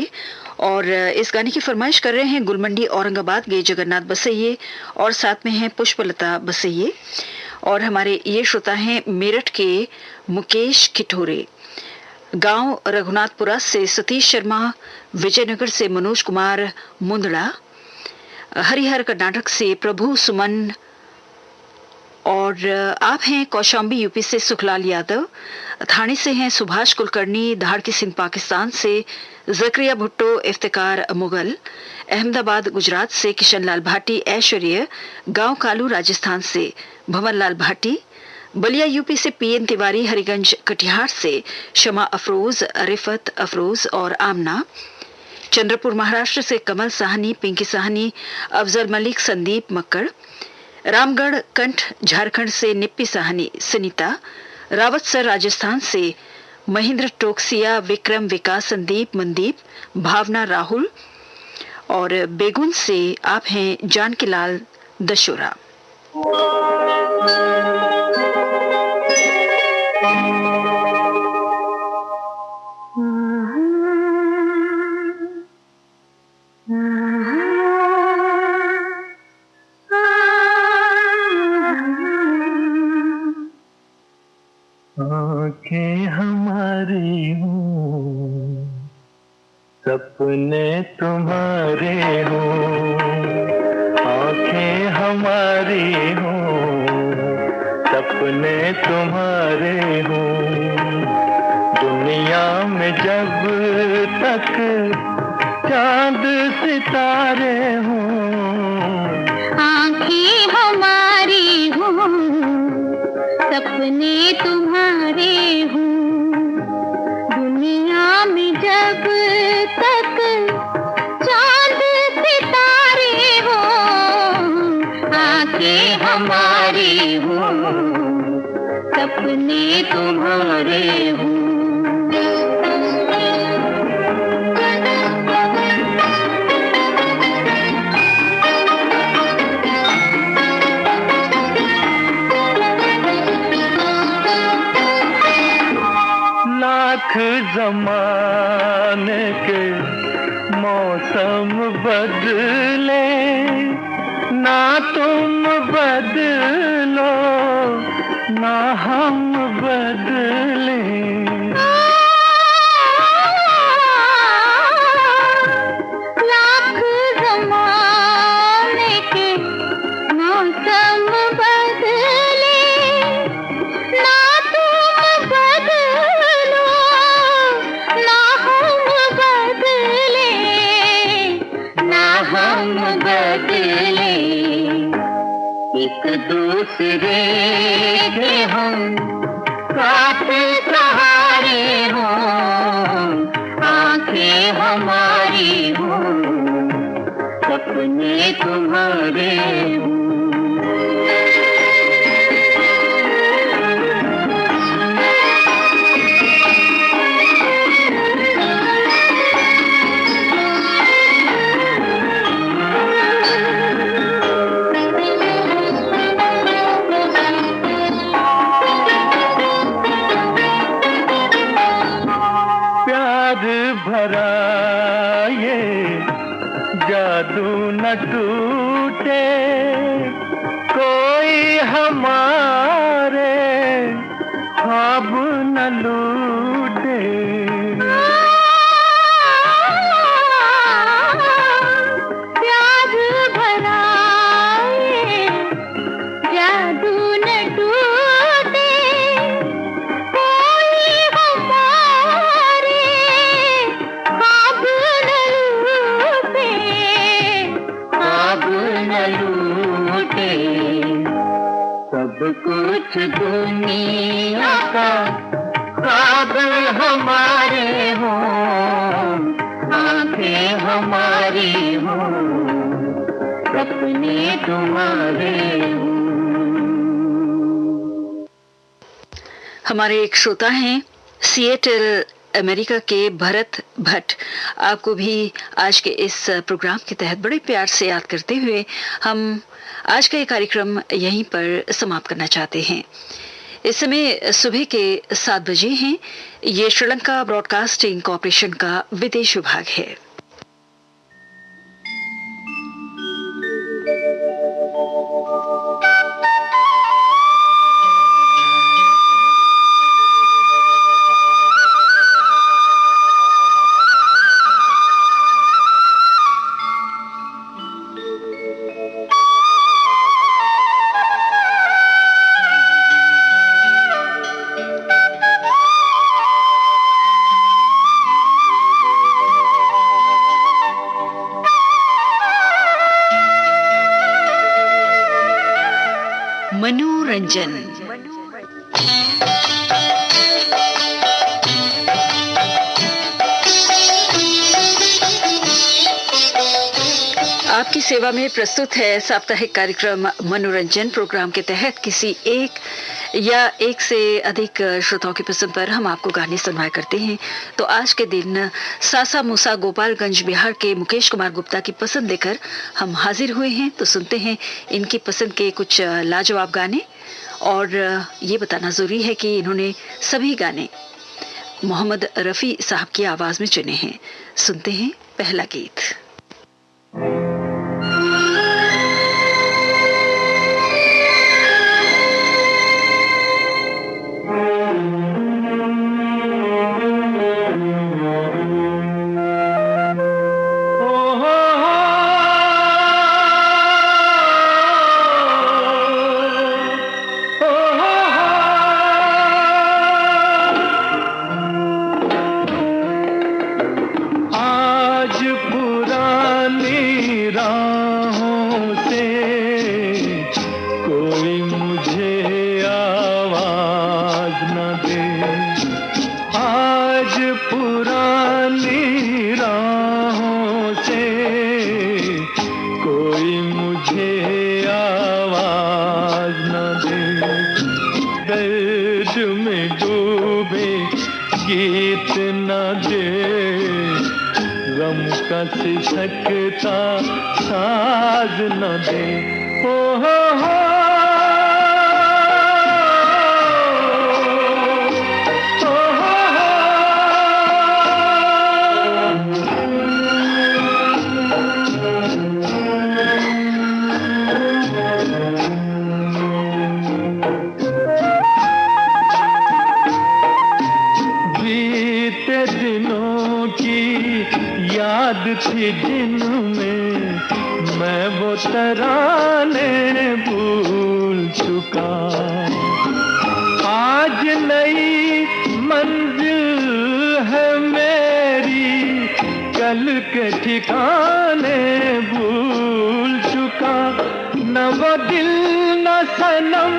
और इस गाने की फरमाइश कर रहे हैं गुलमंडी औरंगाबाद के जगन्नाथ बसैये और साथ में हैं पुष्पलता बसैये। और हमारे ये श्रोता हैं मेरठ के मुकेश किठोरे, गांव रघुनाथपुरा से सतीश शर्मा, विजयनगर से मनोज कुमार मुंदड़ा, हरिहर कर्नाटक से प्रभु सुमन, और आप हैं कौशाम्बी यूपी से सुखलाल यादव, थाने से हैं सुभाष कुलकर्णी, धाड़की सिंध पाकिस्तान से जकरिया भुट्टो, इफ्तिकार मुगल, अहमदाबाद गुजरात से किशन लाल भाटी, ऐश्वर्य, गांव कालू राजस्थान से भवन लाल भाटी, बलिया यूपी से पीएन तिवारी, हरिगंज कटिहार से शमा अफरोज, रिफत अफरोज और आमना, चंद्रपुर महाराष्ट्र से कमल साहनी, पिंकी साहनी, अफजल मलिक, संदीप मक्कड़, रामगढ़ कंठ झारखंड से निप्पी साहनी, सुनीता, रावतसर राजस्थान से महेंद्र टोकसिया, विक्रम, विकास, संदीप, मनदीप, भावना, राहुल, और बेगुन से आप हैं जानकीलाल दशोरा। आँखें हमारी हों, सपने तुम्हारे हों, आँखें हमारी हों, सपने तुम्हारे हों, दुनिया में जब तक चांद सितारे हों, आँखें हमारी हों, सपने तुम्हारे हों, दुनिया में जब तक चांद सितारे हों, आँखें हमारी हों, सपने तुम्हारे हों। ज़माने के मौसम बदले, ना तुम बदलो ना हम बदले, लाख ज़माने के मौसम बदले, ना तुम बदलो ना हम बदले, ना हम बदले, एक दूसरे के हम साथ सहारे हों, आँखें हमारी हों, सपने तुम्हारे हों। भरा ये जादू न टूटे, कोई हमारे ख्वाब न लूटे, प्यार भरा ये जादू न टूटे, कोई हमारे ख्वाब न लूटे, ख्वाब न लूटे, सब कुछ दुनिया का ख्वाब हमारे हों, आँखें हमारी हों, सपने तुम्हारे हों। हमारे एक श्रोता हैं सिएटल अमेरिका के भरत भट्ट, आपको भी आज के इस प्रोग्राम के तहत बड़े प्यार से याद करते हुए हम आज का ये कार्यक्रम यहीं पर समाप्त करना चाहते हैं। इस समय सुबह के 7 बजे हैं। ये श्रीलंका ब्रॉडकास्टिंग कॉरपोरेशन का विदेश विभाग है। मनोरंजन। आपकी सेवा में प्रस्तुत है साप्ताहिक कार्यक्रम मनोरंजन। प्रोग्राम के तहत किसी एक या एक से अधिक श्रोताओं की पसंद पर हम आपको गाने सुनवाया करते हैं। तो आज के दिन सासा मूसा गोपालगंज बिहार के मुकेश कुमार गुप्ता की पसंद लेकर हम हाजिर हुए हैं। तो सुनते हैं इनकी पसंद के कुछ लाजवाब गाने। और ये बताना जरूरी है कि इन्होंने सभी गाने मोहम्मद रफी साहब की आवाज में चुने हैं। सुनते हैं पहला गीत। सकता साज न दे ओ हो बीते दिनों की याद थी जिनमें मैं वो तराने भूल चुका। आज नई मंजिल है मेरी, कल के ठिकाने भूल चुका। न वो दिल न सनम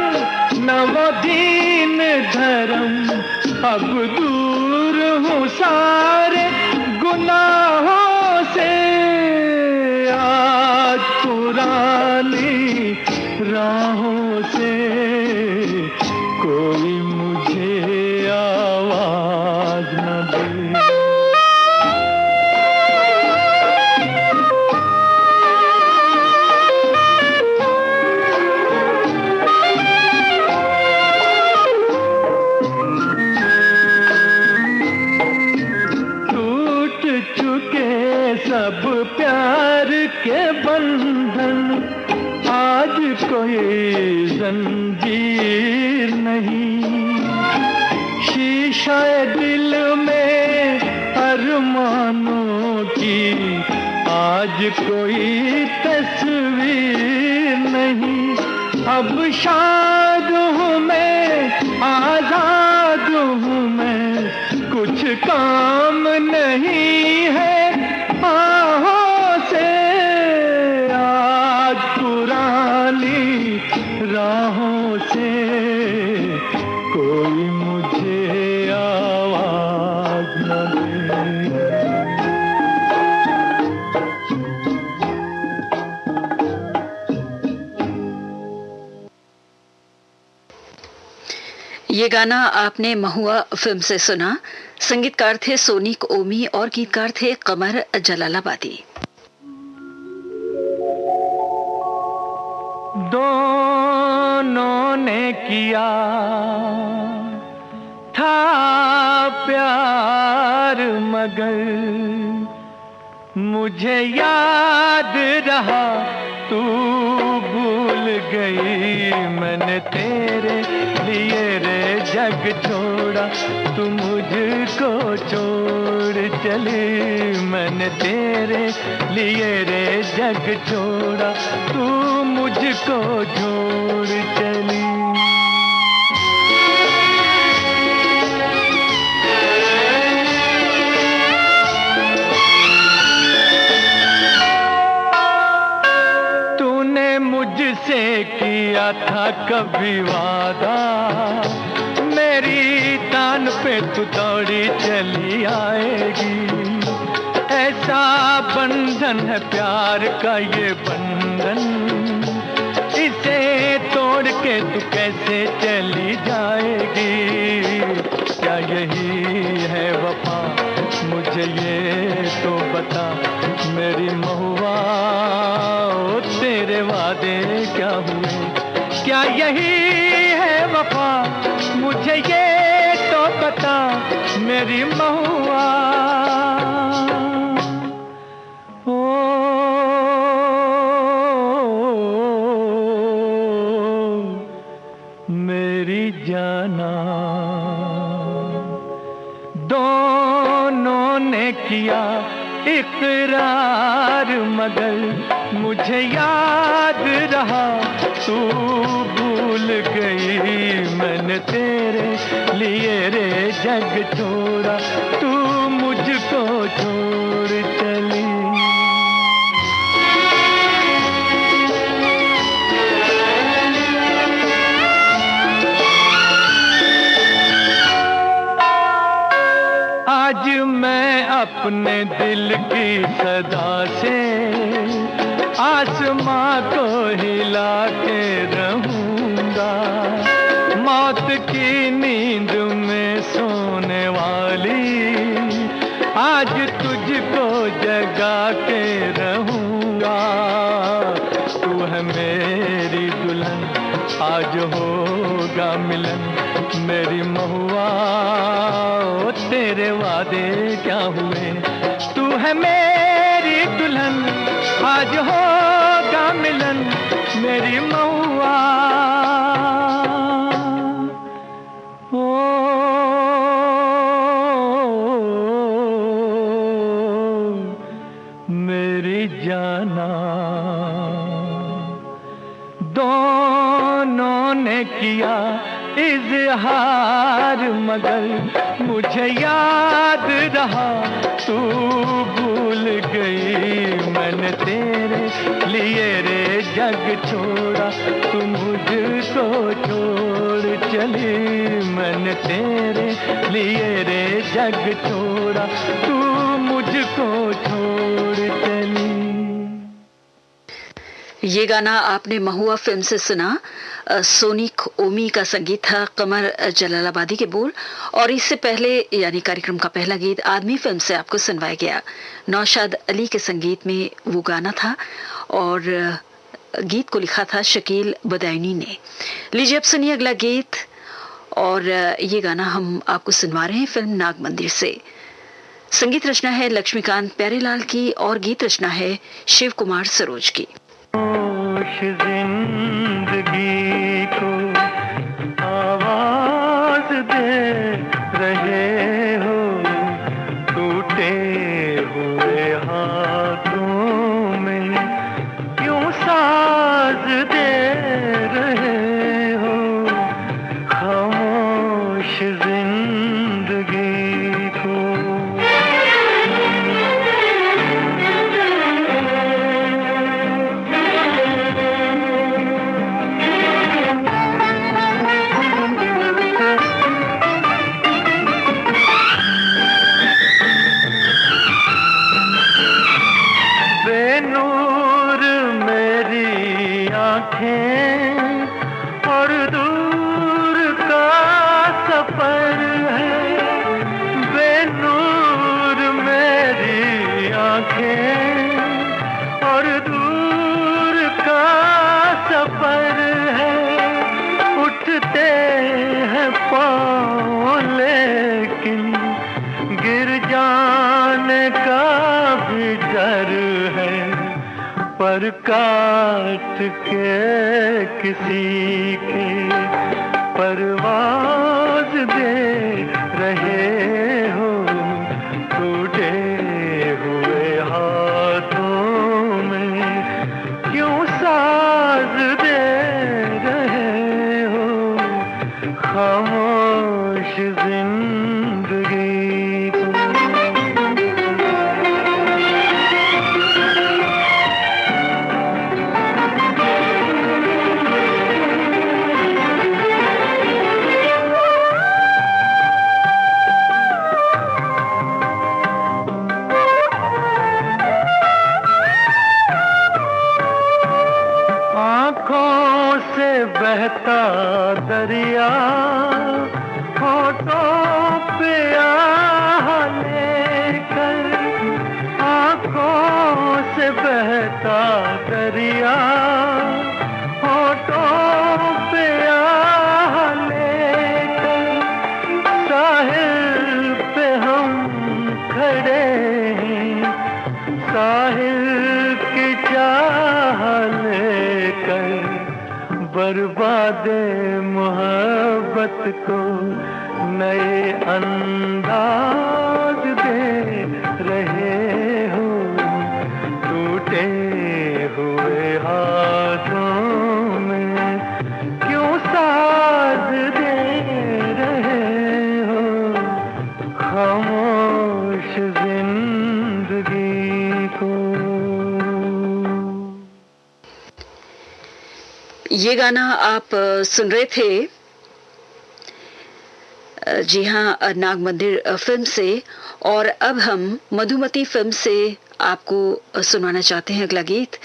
न वो दीन धर्म, अब दूर हूँ सारे गुनाहों से। आज पुरानी राहों से कोई मुझे आवाज न दे। सब प्यार के बंधन, आज कोई जंजीर नहीं। शीशा दिल में अरमानों की, आज कोई तस्वीर नहीं। अब शाद हूँ मैं, आजाद हूँ मैं, कुछ काम नहीं है आहों से। आज पुरानी राहों से कोई मुझे आवाज न दे। ये गाना आपने महुआ फिल्म से सुना। संगीतकार थे सोनिक ओमी और गीतकार थे कमर जलालाबादी। दो दोनों ने किया था प्यार, मगर मुझे याद रहा तू भूल गई। मैंने तेरे लिए रे जग छोड़ा, तू मुझको छोड़ चली। मैंने तेरे लिए रे जग छोड़ा, तू मुझको छोड़ चली। मुझसे किया था कभी वादा, मेरी तान पे तू दौड़ी चली आएगी। ऐसा बंधन है प्यार का ये बंधन, इसे तोड़ के तू कैसे चली जाएगी। क्या यही है वफा, मुझे ये तो बता मेरी महुआ, तेरे वादे क्या हुए। क्या यही है वफा, मुझे ये तो बता मेरी महुआ। ओ मेरी जाना, दोनों ने किया इकरार, मगर मुझे याद रहा तू भूल गई। मैंने तेरे लिए रे जग छोड़ा, तू मुझको छोड़ चली। आज मैं अपने दिल की सदा से आसमां को हिला के रहूंगा। मौत की नींद में सोने वाली आज तुझको जगा के रहूंगा। तू है मेरी दुल्हन, आज होगा मिलन मेरी महुआ। तेरे वादे क्या हुए, तू है मेरी दुल्हन, आज होगा मिलन मेरी महुआ। ओ मेरी जाना, दोनों ने किया इज़हार, मगर मुझे याद रहा तू भूल गई। मैंने तेरे लिए रे जग छोड़ा, तू मुझको छोड़ चली। मैंने तेरे लिए रे जग छोड़ा, तू मुझको छोड़ चली। ये गाना आपने महुआ फिल्म से सुना। सोनिक ओमी का संगीत था, कमर जलालाबादी के बोल, और इससे पहले यानी कार्यक्रम का पहला गीत आदमी फिल्म से आपको सुनवाया गया। नौशाद अली के संगीत में वो गाना था और गीत को लिखा था शकील बदायूनी ने। लीजिए अब सुनिए अगला गीत, और ये गाना हम आपको सुनवा रहे हैं फिल्म नाग मंदिर से। संगीत रचना है लक्ष्मीकांत प्यारेलाल की और गीत रचना है शिव कुमार सरोज की। जिंदगी को आवाज दे रहे हो, टूटे हुए हाथों में क्यों साज दे रहे हो। खामोश जिंदगी को पर काट के किसी की परवाज़ दे रहे हो, टूटे हुए हाथों में क्यों साज दे रहे हो, खामोश जिंदगी को। आँखों से बहता दरिया, होठों पे आह लेकर, आँखों से बहता दरिया, होठों पे आह लेकर, साहिल पे हम खड़े हैं, साहिल की चाह लेकर, बर्बादे मोहब्बत को नए अंदाज दे रहे हो, टूटे हुए हाथों में क्यों साज दे रहे हो, खामोश जिंदगी को। ये गाना आप सुन रहे थे, जी हाँ, नाग मंदिर फिल्म से। और अब हम मधुमती फिल्म से आपको सुनाना चाहते हैं अगला गीत।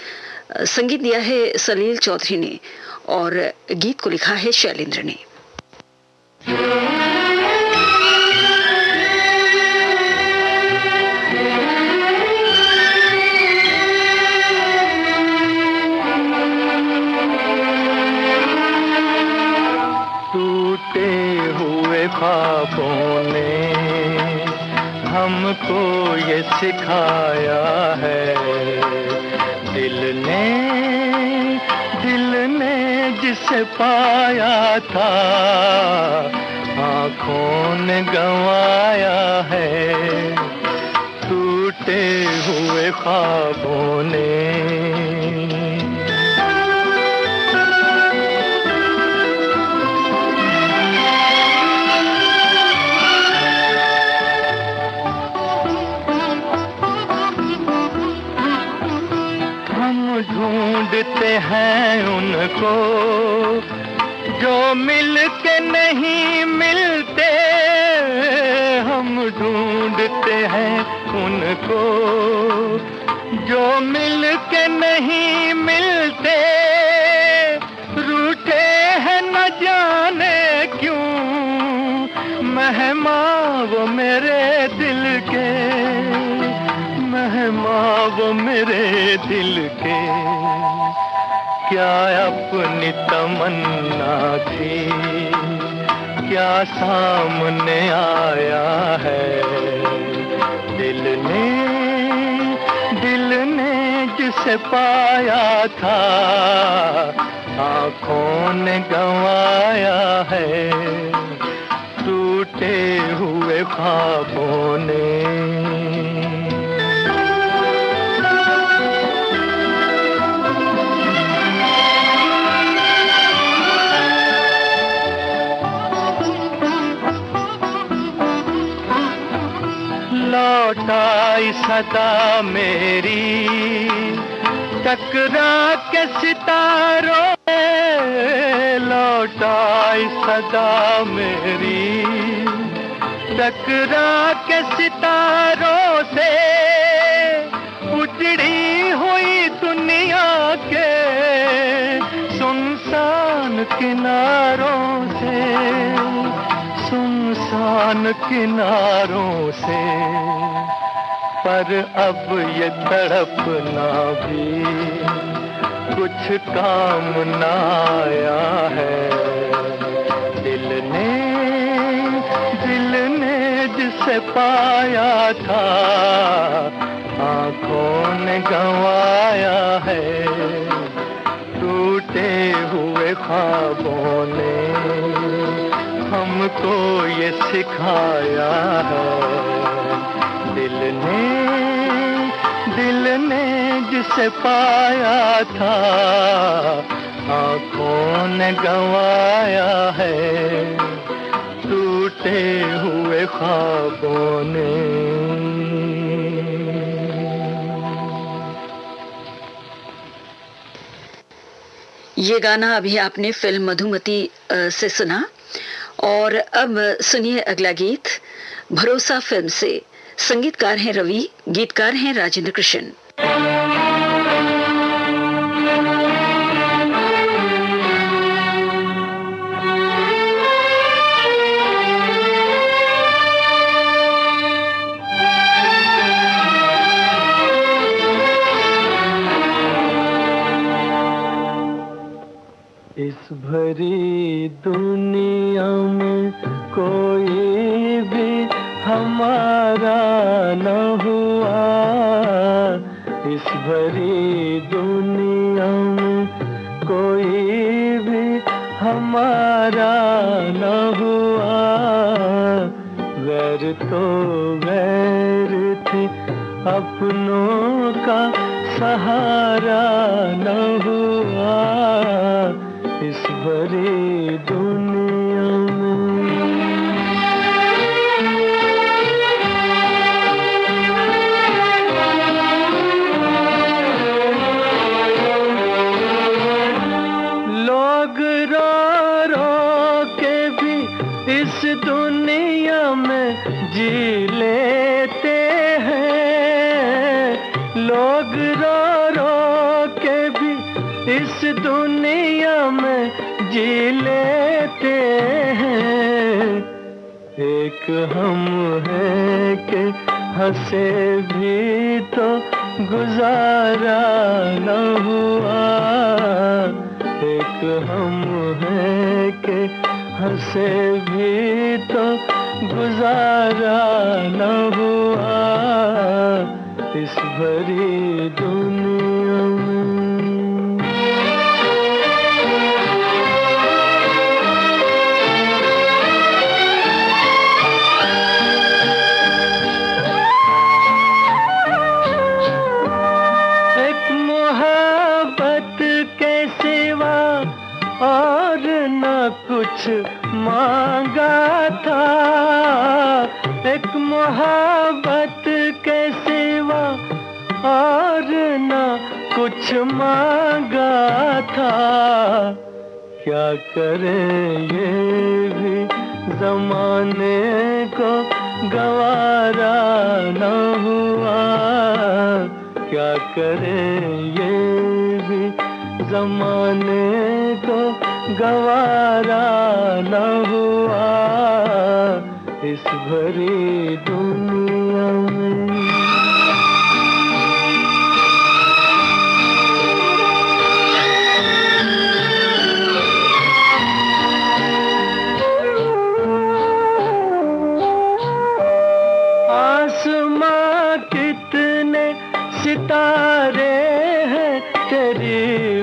संगीत दिया है सलील चौधरी ने और गीत को लिखा है शैलेंद्र ने। ख्वाबों ने हमको ये सिखाया है, दिल ने जिसे पाया था, आँखों ने गंवाया है, टूटे हुए ख्वाबों ने। ढूंढते हैं उनको जो मिल के नहीं मिलते, हम ढूंढते हैं उनको जो मिल के नहीं मिलते, रूठे हैं न जाने क्यों मेहमान वो मेरे दिल के, मेहमान वो मेरे दिल के। क्या अपनी तमन्ना थी, क्या सामने आया है, दिल ने जिसे पाया था, आँखों ने गंवाया है, टूटे हुए ख्वाबों ने। लौट आई सदा मेरी टकरा के सितारों में, लौट आई सदा मेरी टकरा के सितारों से, उजड़ी हुई दुनिया के सुनसान किनारों से, सुनसान किनारों से। पर अब ये तड़पना भी कुछ काम न आया है, दिल ने जिसे पाया था आंखों ने गंवाया है, टूटे हुए ख्वाबों ने हमको ये सिखाया है। दिल ने जिसे पाया था आंखों ने गंवाया है, टूटे हुए ख्वाबों ने। ये गाना अभी आपने फिल्म मधुमती से सुना और अब सुनिए अगला गीत भरोसा फिल्म से। संगीतकार हैं रवि, गीतकार हैं राजेंद्र कृष्ण। इस भरी दुनिया में कोई भी हमारा न हुआ, इस भरी दुनिया में कोई भी हमारा न हुआ। गैर तो गैर थे, अपनों का सहारा न हुआ, इस भरी दुनिया में। लोग रो रो के भी इस दुनिया में जी लेते हैं, लोग रो रो के भी इस दुनिया में जी लेते हैं। एक हम हैं कि हंसे भी तो गुजारा न हुआ, एक हम हैं कि हंसे भी तो गुजारा न हुआ, इस भरी दुनिया में। और न कुछ मांगा था, एक मोहब्बत के सिवा और न कुछ मांगा था। क्या करें ये भी जमाने को गवारा न हुआ, क्या करें ये भी जमाने को गवारा न हुआ, इस भरी दुनिया में। आसमां कितने सितारे हैं तेरी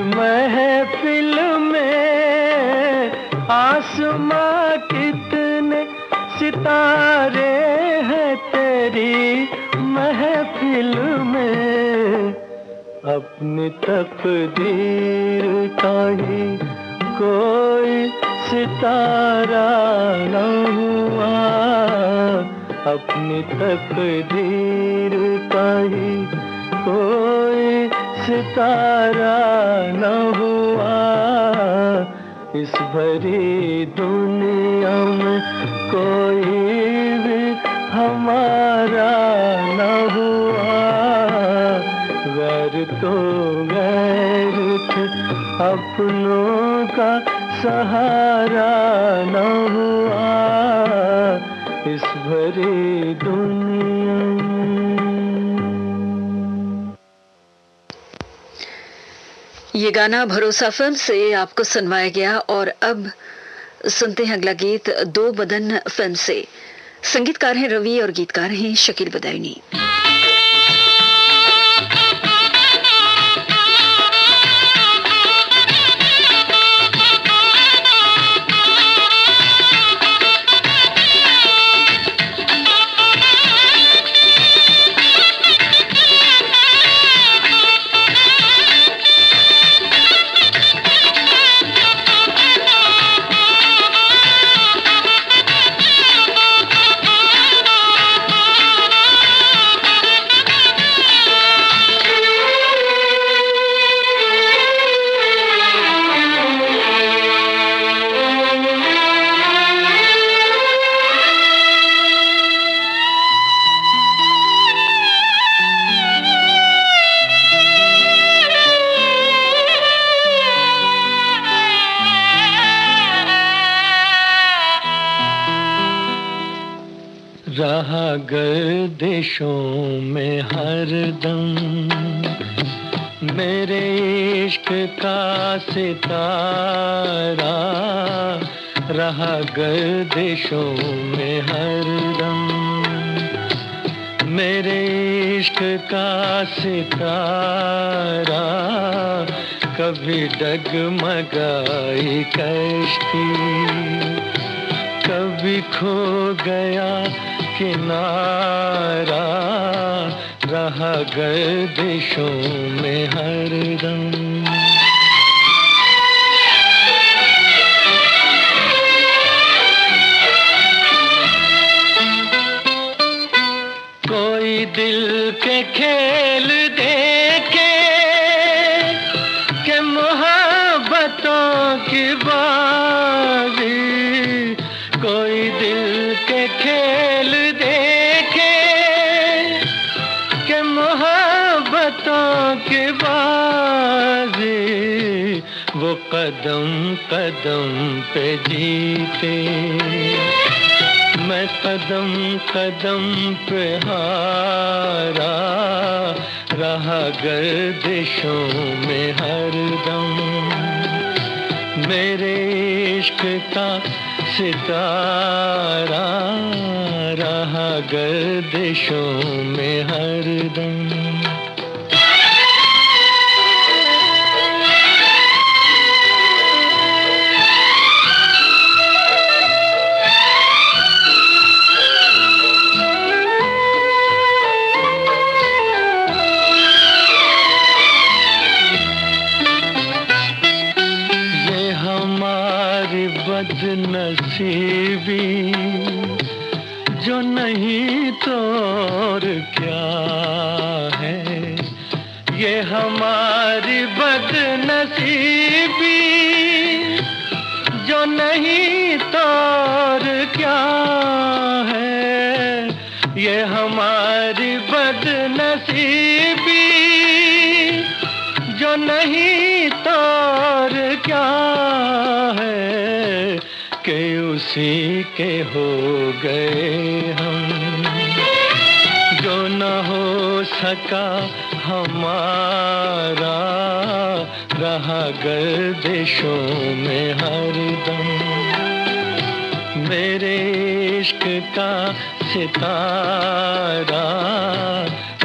महफिल में, आसमां कितने सितारे हैं तेरी महफिल में। अपनी तकदीर का ही कोई सितारा न हुआ, अपनी तकदीर का ही कोई सितारा न हुआ, इस भरी दुनिया में कोई भी हमारा न हुआ। गैर तो गैर थे, अपनों का सहारा न हुआ, इस भरी दुनिया में। ये गाना भरोसा फिल्म से आपको सुनवाया गया और अब सुनते हैं अगला गीत दो बदन फिल्म से। संगीतकार हैं रवि और गीतकार हैं शकील बदायूनी। रहा गर्दिशों में हरदम मेरे इश्क का सितारा, रहा गर्दिशों में हरदम मेरे इश्क का सितारा। कभी डगमगाई कश्ती, कभी खो गया किनारा, रहा गर्दिशों में हरदम। कोई दिल के खेल देखे कि मोहब्बतों की बाजी, कोई दिल के खेल देखे कि मोहब्बतों की बाजी, वो कदम कदम पे जीते, मैं कदम कदम पे हारा, रहा गर्दिशों में हरदम मेरे इश्क का सितारा, रहा गर्दिशों में हरदम। बदनसीबी जो नहीं तो और क्या है, ये हमारी बदनसीबी जो नहीं तो और क्या है, ये हमारी बदनसीबी जो नहीं तो और क्या है, कि उसी के हो गए हम जो न हो सका हमारा, रहा गर्दिशों में हरदम मेरे इश्क का सितारा,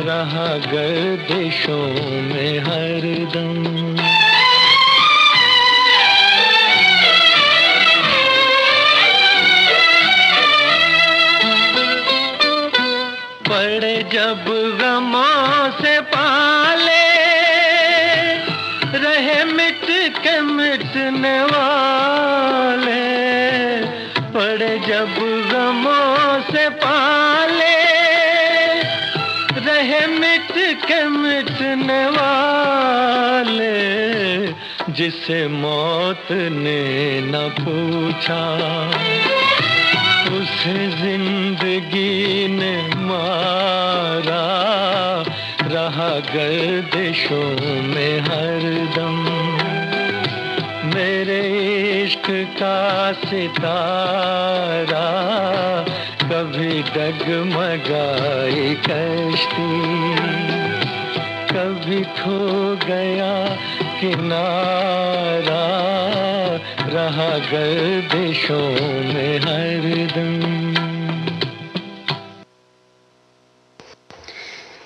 रहा गर्दिशों में हरदम। पड़े जब गमों से पाले, रहे मिट के मिटने वाले, पड़े जब गमों से पाले, रहे मिट के मिटने वाले, जिसे मौत ने न पूछा उसे जिंदगी ने मारा, रहा गर्दिशों में हरदम मेरे इश्क का सितारा, कभी डगमगाई कश्ती, कभी खो गया किनारा, रहा गर्दिशों में हरदम।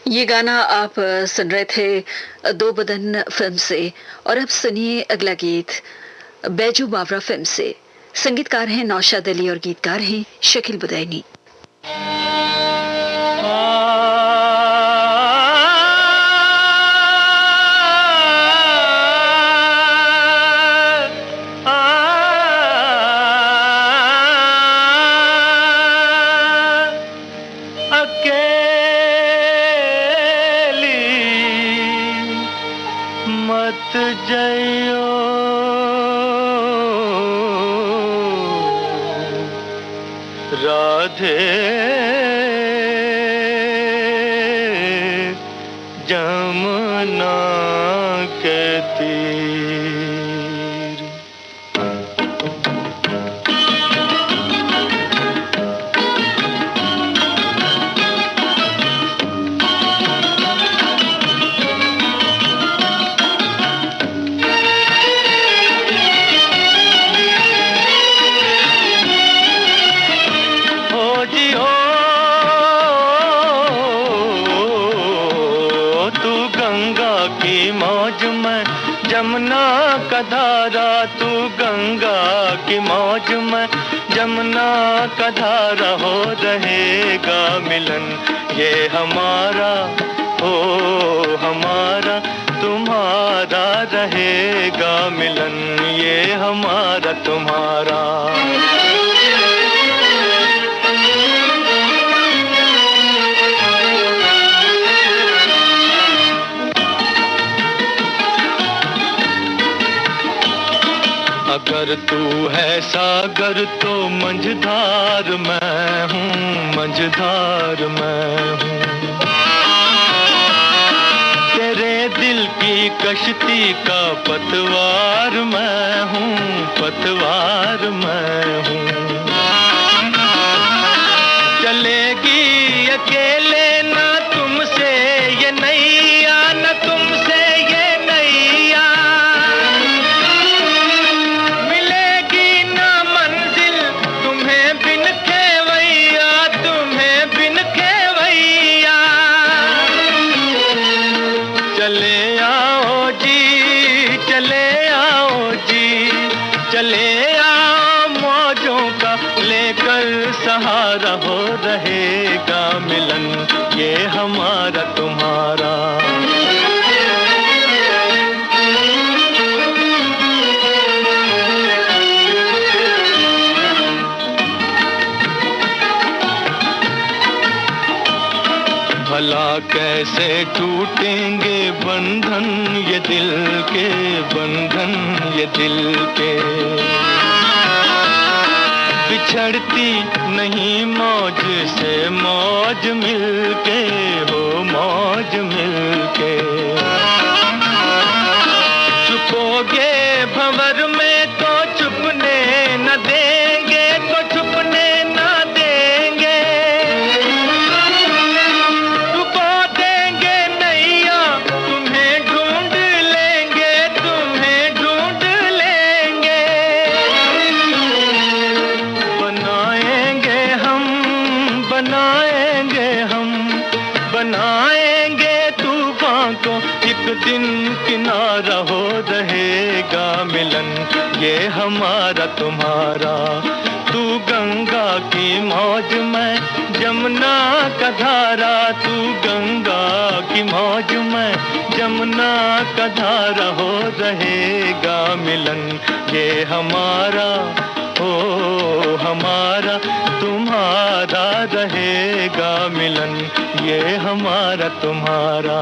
ये गाना आप सुन रहे थे दो बदन फिल्म से। और अब सुनिए अगला गीत बैजू बावरा फिल्म से। संगीतकार हैं नौशाद अली और गीतकार हैं शकील बुदैनी। राधे जमुना के तीर। जमुना का धारा तू गंगा की मौज में, जमुना का धारा हो रहेगा मिलन ये हमारा, ओ हमारा तुम्हारा रहेगा मिलन ये हमारा तुम्हारा। अगर तू है सागर तो मंझधार मैं हूँ, मंझधार मैं हूँ। तेरे दिल की कश्ती का पतवार मैं हूँ, पतवार मैं हूँ। चलेगी अकेले ना तुमसे ये नैया, ना तुमसे ये नैया। सहारा हो रहेगा मिलन ये हमारा तुम्हारा। भला कैसे टूटेंगे बंधन ये दिल के, बंधन ये दिल के। बिछड़ती नहीं मौज से मौज मिलके, हो मौज मिलके। छुपोगे भंवर में तो छुपने न देंगे, तो छुपने न देंगे। छुपा देंगे नैया तुम्हें ढूंढ लेंगे, तुम्हें ढूंढ लेंगे। बनाएंगे तूफान को एक दिन किनारा हो रहेगा मिलन ये हमारा तुम्हारा। तू गंगा की मौज में जमुना का धारा, तू गंगा की मौज में जमुना का धारा हो रहेगा मिलन ये हमारा, ओ हमारा तुम्हारा रहेगा मिलन ये हमारा तुम्हारा।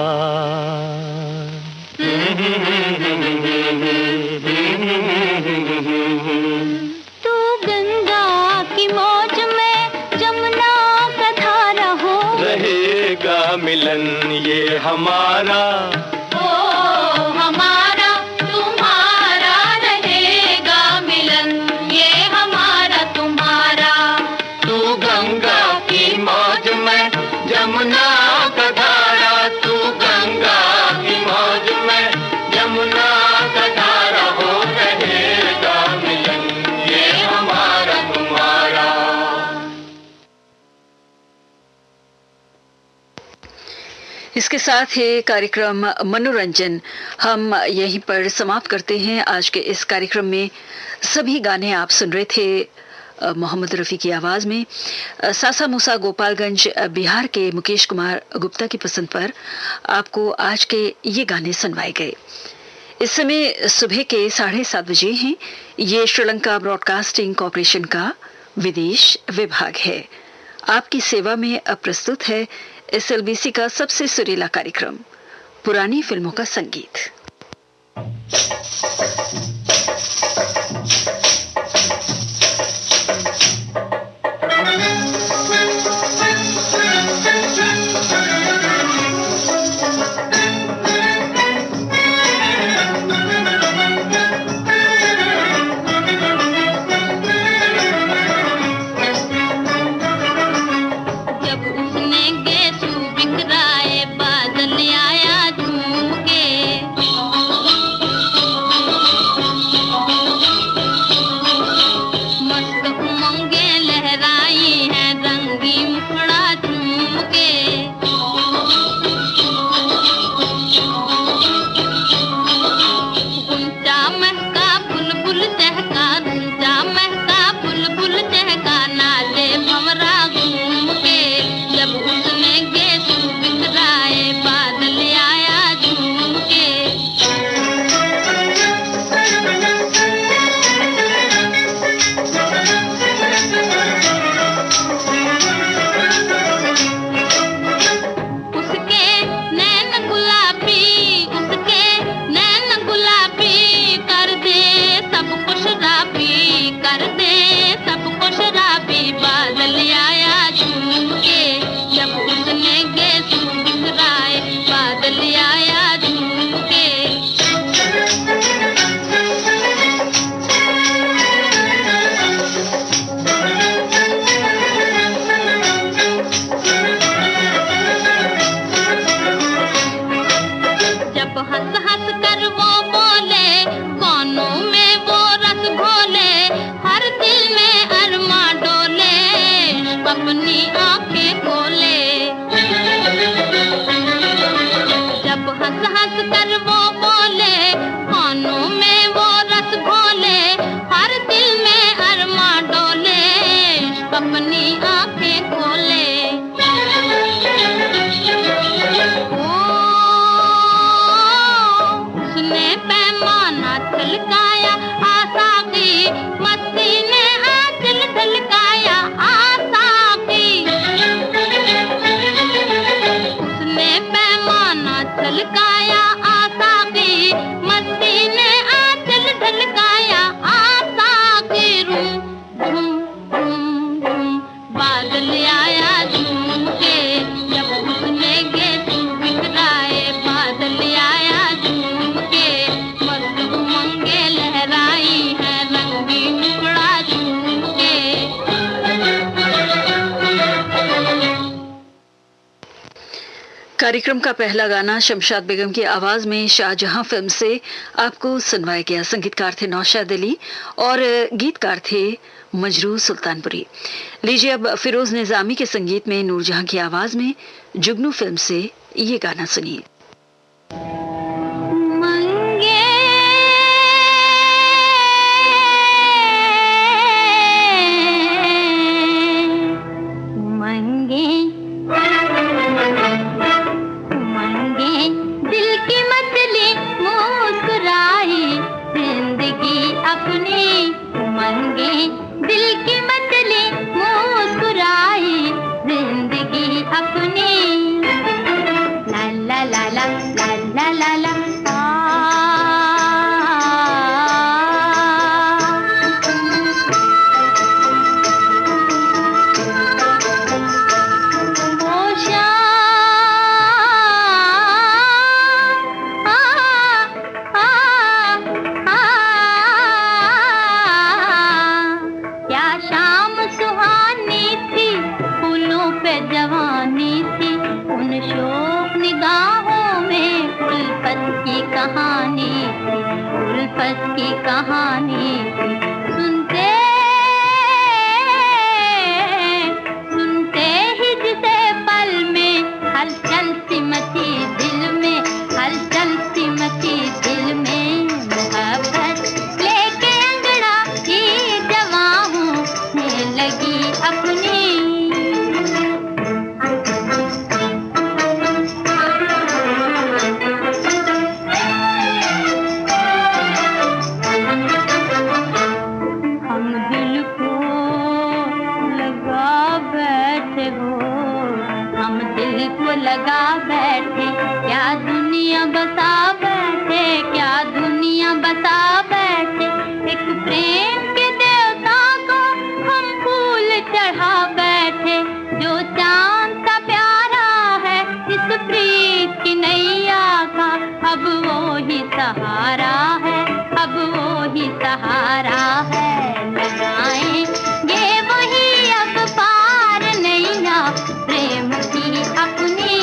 तू गंगा की मौज में जमुना का धारा हो रहेगा मिलन ये हमारा, जमुना का धारा, तू गंगा की मौज में जमुना का धारा हो रहेगा मिलन ये हमारा तुम्हारा। इसके साथ ही कार्यक्रम मनोरंजन हम यहीं पर समाप्त करते हैं। आज के इस कार्यक्रम में सभी गाने आप सुन रहे थे मोहम्मद रफ़ी की आवाज में। सासा मूसा गोपालगंज बिहार के मुकेश कुमार गुप्ता की पसंद पर आपको आज के ये गाने सुनवाए गए। इस समय सुबह के 7:30 बजे हैं। ये श्रीलंका ब्रॉडकास्टिंग कॉरपोरेशन का विदेश विभाग है। आपकी सेवा में अब प्रस्तुत है SLBC का सबसे सुरीला कार्यक्रम पुरानी फिल्मों का संगीत। कार्यक्रम का पहला गाना शमशाद बेगम की आवाज में शाहजहां फिल्म से आपको सुनवाया गया। संगीतकार थे नौशाद अली और गीतकार थे मजरूर सुल्तानपुरी। लीजिए अब फिरोज निजामी के संगीत में नूरजहां की आवाज में जुगनू फिल्म से ये गाना सुनिए। सुनते ही जिसे पल में हलचल सी मची दिल को लगा बैठे, क्या दुनिया बसा बैठे, क्या दुनिया बसा बैठे। एक प्रेम के देवता को हम फूल चढ़ा बैठे, जो चांद सा प्यारा है इस प्रीत की नैया का, अब वो ही सहारा है, अब वो ही सहारा है। लगाएंगे वही अब पार नैया प्रेम की अपनी।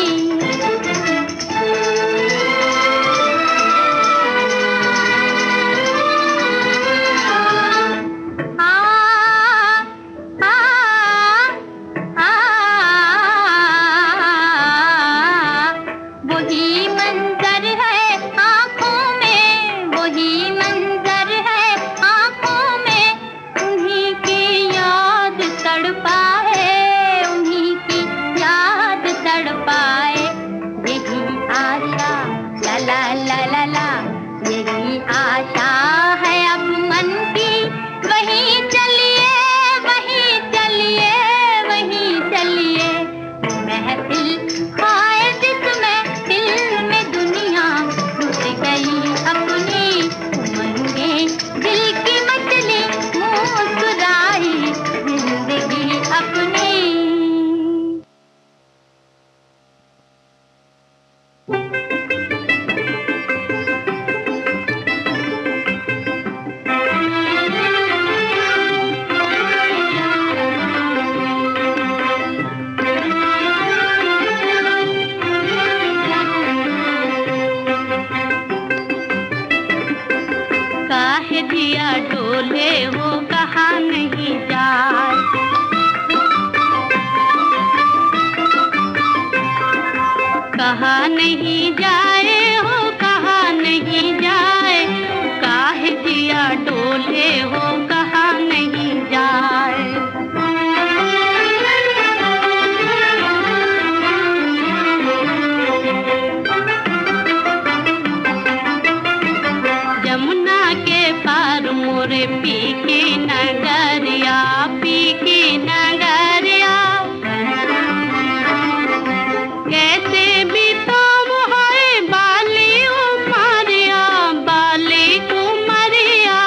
वही मंजर है आँखों में, वही मंजर है आँखों में, उन्हीं की याद तड़पाए, उन्हीं की याद तड़पाए। यही आशा ला ला ला ला ला, यही आशा है अब मन की। वहीं चलिए, वहीं चलिए, वहीं चलिए, महफिल खाए जिसमें दिल में दुनिया लुट गई अपनी। उमंगे दिल की मछली मुस्कुराई जिंदगी अपनी। काहे दिया डोले वो कहाँ नहीं जाए, कहाँ नहीं जाए हो, कहाँ नहीं जाए। काहे दिया डोले हो कहाँ नहीं जाए। जमुना के पार मोरे पी की नगरिया, पी की नगरिया। कैसे भी तो है बाली उमरिया, बाली उमरिया।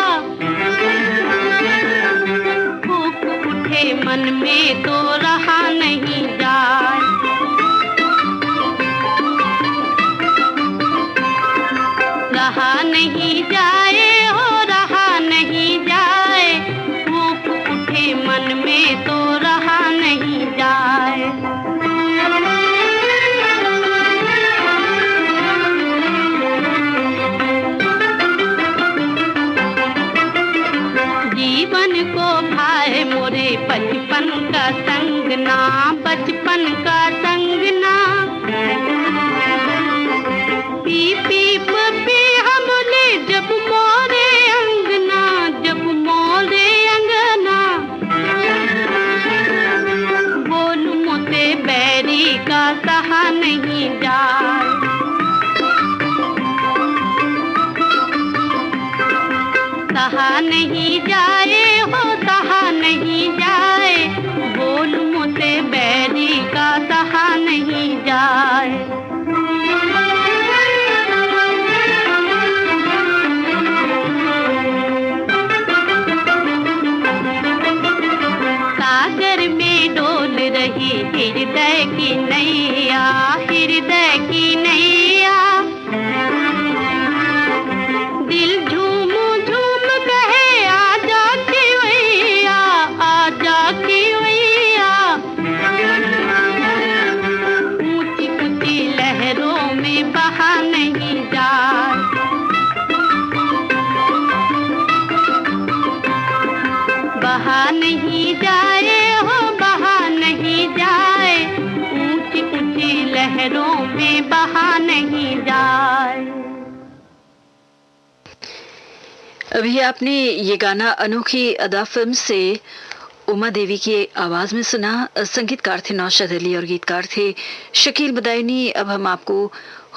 फूक उठे मन में तो रहा नहीं जाए, रहा नहीं जाए हो, रहा नहीं जाए। फूक उठे मन में तो रहा नहीं जाए। जीवन को भाए मोरे बचपन का संगना, बचपन का संगना। पी पी पपी हमले जब मोरे अंगना, जब मोरे अंगना। बोल मोते बैरी का सहा नहीं जाए, सहा नहीं जाए हो, सहा नहीं जाए। बोल मोते बैरी का सहा नहीं जाए। सागर में डोल रही हृदय की नैया, हृदय की नैया। दिल झूम झूम कहे आजा केवैया, आजा केवैया। ऊंची ऊंची लहरों में बहा नहीं जाए, बहा नहीं जाए हो, बहा नहीं जाए। ऊंची ऊंची लहरों में बहा नहीं जाए। अभी आपने ये गाना अनोखी अदा फिल्म से उमा देवी की आवाज में सुना। संगीतकार थे नौशाद अली और गीतकार थे शकील बदायूनी। अब हम आपको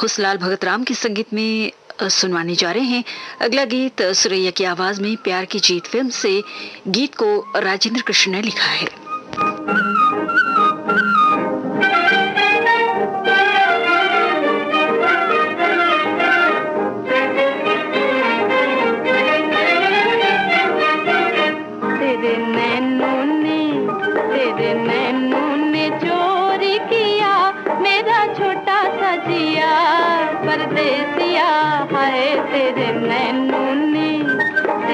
हुसलाल भगत राम के संगीत में सुनवाने जा रहे हैं। अगला गीत सुरैया की आवाज में प्यार की जीत फिल्म से, गीत को राजेंद्र कृष्ण ने लिखा है।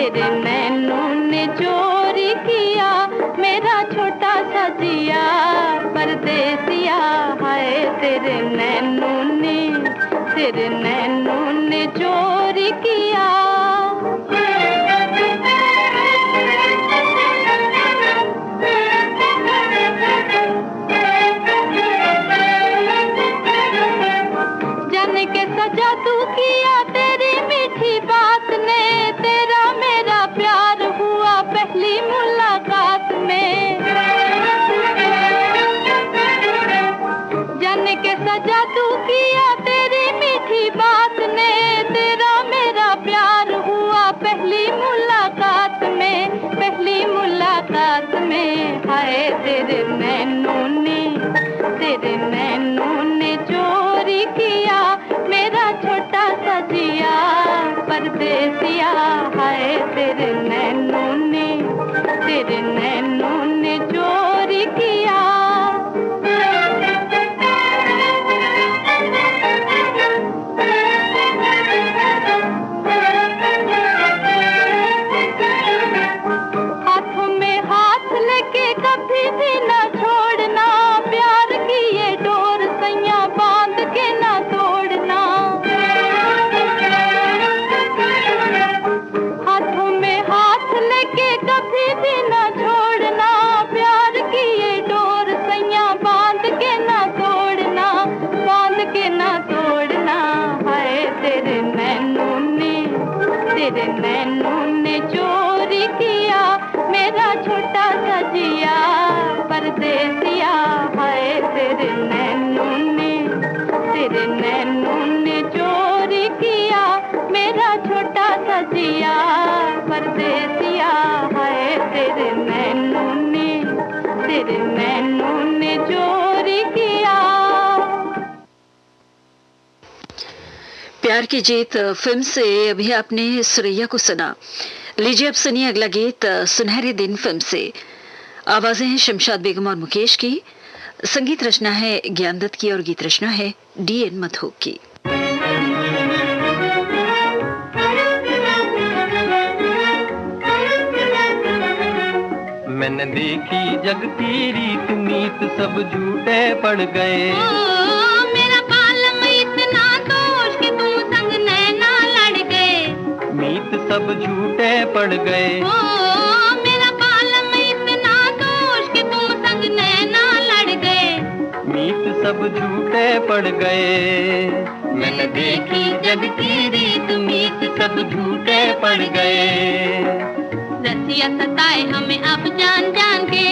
तेरे नैनों ने चोरी किया मेरा छोटा सा जिया परदेसिया हाय तेरे नैनों ने चोरी किया जाने के सजा तू किया तेरी मीठी बात ने तेरा मेरा प्यार हुआ पहली मुलाकात में जाने के सजा तू किया तेरी मीठी बात ने तेरा मेरा प्यार हुआ पहली मुलाकात में हाय तेरे नैनों ने चोरी किया मेरा छोटा सा जिया परदेसिया हाय तेरे नैनों ने चोरी किया हाथों में हाथ लेके कभी भी ना छोड़ना प्यार की ये डोर सैया बांध के ना तोड़ना हाथों में हाथ लेके कभी भी ना छोड़ना प्यार की ये डोर सैया बांध के ना तोड़ना हाय तेरे नैनों ने चोरी किया मेरा छोटा सा जिया परदेसिया हाय तेरे नैनों ने चोरी किया मेरा छोटा सा जिया परदेसिया हाय तेरे नैनों ने चोरी किया। प्यार की जीत फिल्म से अभी आपने सुरैया को सुना। लीजिए अब सुनिए अगला गीत सुनहरे दिन फिल्म से। आवाजें हैं शमशाद बेगम और मुकेश की, संगीत रचना है ज्ञान दत्त की और गीत रचना है DN मधोक की। मैंने देखी जग की रीत मीत सब झूठे पड़ गए मेरा बालम इतना दोष कि तुम संग नैना लड़ गए मीत सब झूठे पड़ गए मेरा बालम इतना दोष कि तुम संग नैना लड़ गए मीत सब झूठे पड़ गए। मैंने देखी जग की रीत मीत सब झूठे पड़ गए रसिया सताए हमें अब जान जान के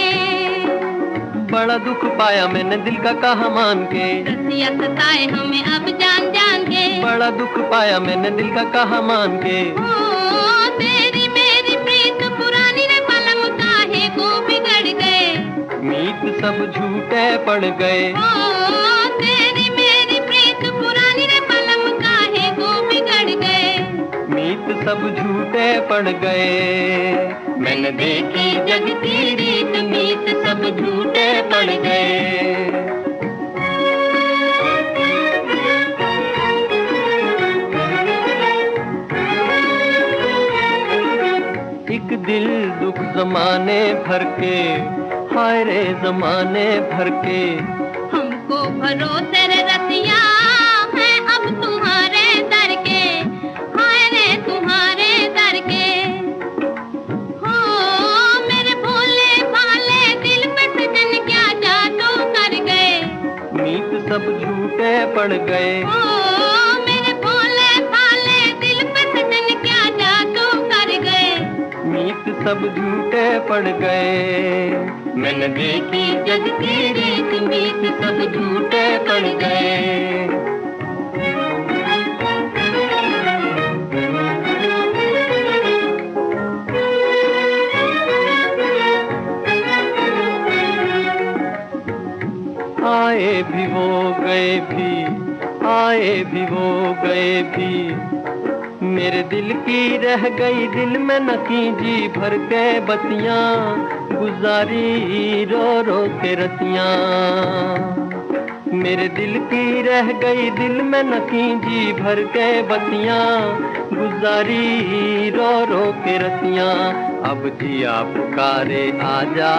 बड़ा दुख पाया मैंने दिल का कहा मान के रसिया सताए हमें अब जान जान के बड़ा दुख पाया मैंने दिल का कहा मान के तेरी मेरी प्रीत पुरानी रे पलम काहे को बिगड़ गए मीत सब झूठे पड़ गए तेरी मेरी प्रीत पुरानी रे पलम काहे को बिगड़ गए मीत सब झूठे पड़ गए। मैंने देखी जग की रीत मीत सब झूठे पड़ गए। एक दिल दुख जमाने भर के हाय रे जमाने भर के हमको भरोसे रे रसिया है अब तुम्हारे दर के हाय रे तुम्हारे दर के हो मेरे भोले भाले दिल पे सजन क्या जादू कर गए मीत सब झूठे पड़ गए मेरे भोले भाले दिल पे सजन क्या जादू कर गए मीत सब झूठे पड़ गए। मैंने देखी जग की रीत मीत सब झूठे पड़ गए। आए भी वो गए भी आए भी वो गए भी मेरे दिल की रह गई दिल में न कीजी भर के बतियां गुजारी रो रो के रतियां मेरे दिल की रह गई दिल में नसी जी भर के बतियां, गुजारी रो रो के रतियां। अब जिया पुकारे आजा,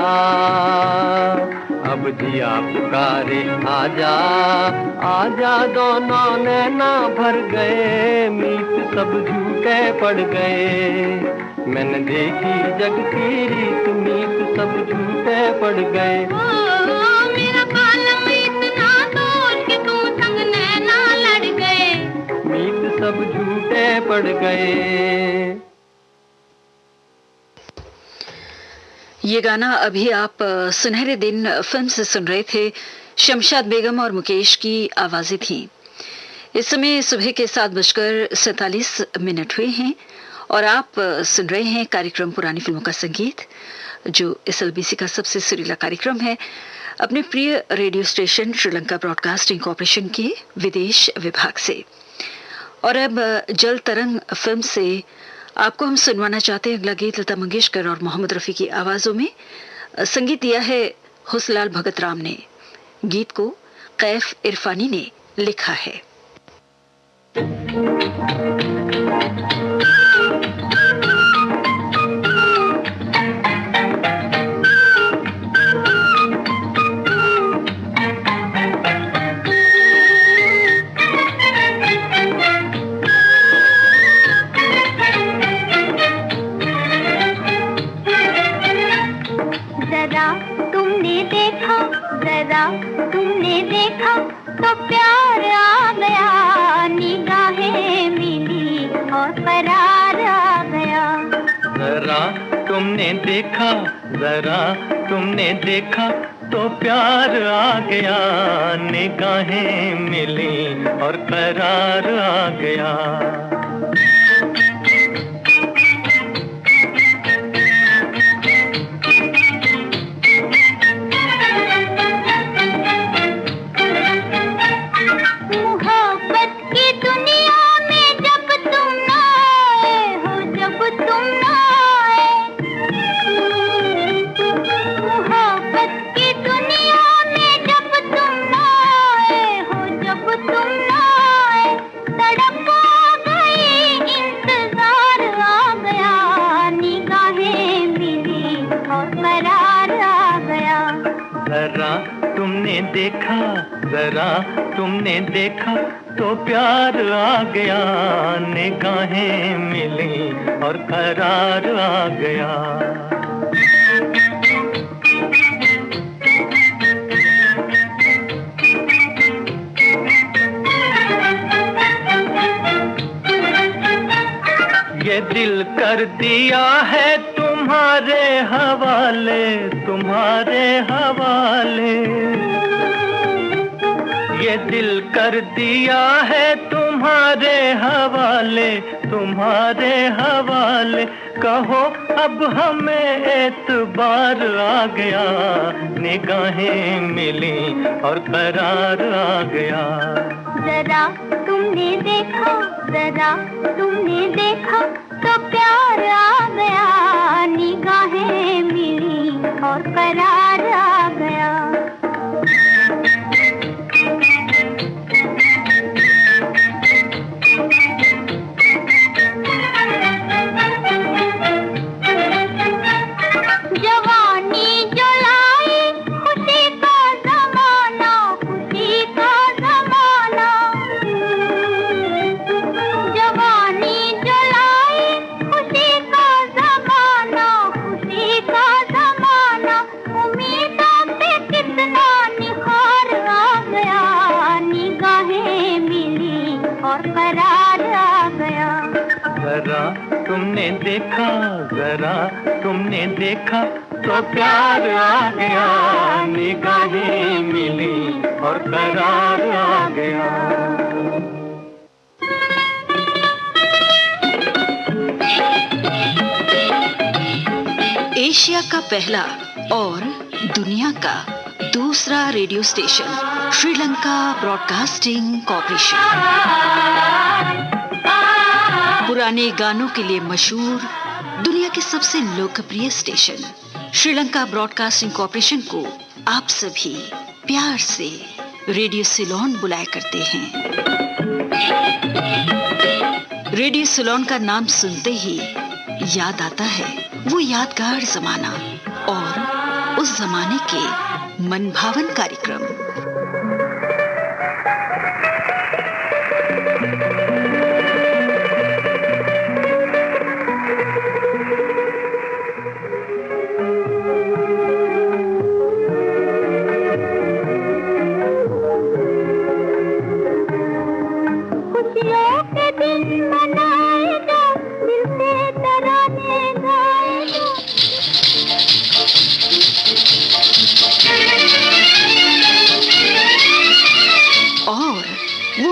अब जिया पुकारे आजा, आजा दोनों नैना भर गए, मीत सब झूठे पड़ गए। मैंने देखी जग की रीत, मीत सब झूठे पड़ गए। मेरा पालम इतना दूर कि तुम संग नैना लड़ गए, मीत सब झूठे पड़ गए। ये गाना अभी आप सुनहरे दिन फिल्म से सुन रहे थे। शमशाद बेगम और मुकेश की आवाजें थी। इस समय सुबह के 7:47 हुए हैं और आप सुन रहे हैं कार्यक्रम पुरानी फिल्मों का संगीत, जो SLBC का सबसे सुरीला कार्यक्रम है, अपने प्रिय radio station Sri Lanka broadcasting corporation के विदेश विभाग से। और अब जल तरंग फिल्म से आपको हम सुनवाना चाहते हैं अगला गीत लता मंगेशकर और मोहम्मद रफी की आवाजों में। संगीत दिया है हुसलाल भगत राम ने, गीत को कैफ इरफानी ने लिखा है। तुमने देखा तो प्यार आ गया, निगाहें मिली और करार आ गया। जरा तुमने देखा, जरा तुमने देखा तो प्यार आ गया, निगाहें मिली और करार आ गया। देखा, जरा तुमने देखा तो प्यार आ गया, निगाहें मिली और करार आ गया। ये दिल कर दिया है तुम्हारे हवाले, तुम्हारे हवाले। ये दिल कर दिया है तुम्हारे हवाले, तुम्हारे हवाले। कहो अब हमें एतबार आ गया, निगाहें मिली और करार आ गया। जरा तुमने देखा, जरा तुमने देखा तो प्यार आ गया, निगाहें मिली और करार आ गया। तुमने देखा, जरा तुमने देखा तो प्यार आ गया, निगाहें मिली और करार आ गया। एशिया का पहला और दुनिया का दूसरा radio station Sri Lanka broadcasting corporation. पुराने गानों के लिए मशहूर दुनिया के सबसे लोकप्रिय स्टेशन श्रीलंका ब्रॉडकास्टिंग कॉर्पोरेशन को आप सभी प्यार से रेडियो सिलोन बुलाया करते हैं। रेडियो सिलोन का नाम सुनते ही याद आता है वो यादगार जमाना और उस जमाने के मनभावन कार्यक्रम।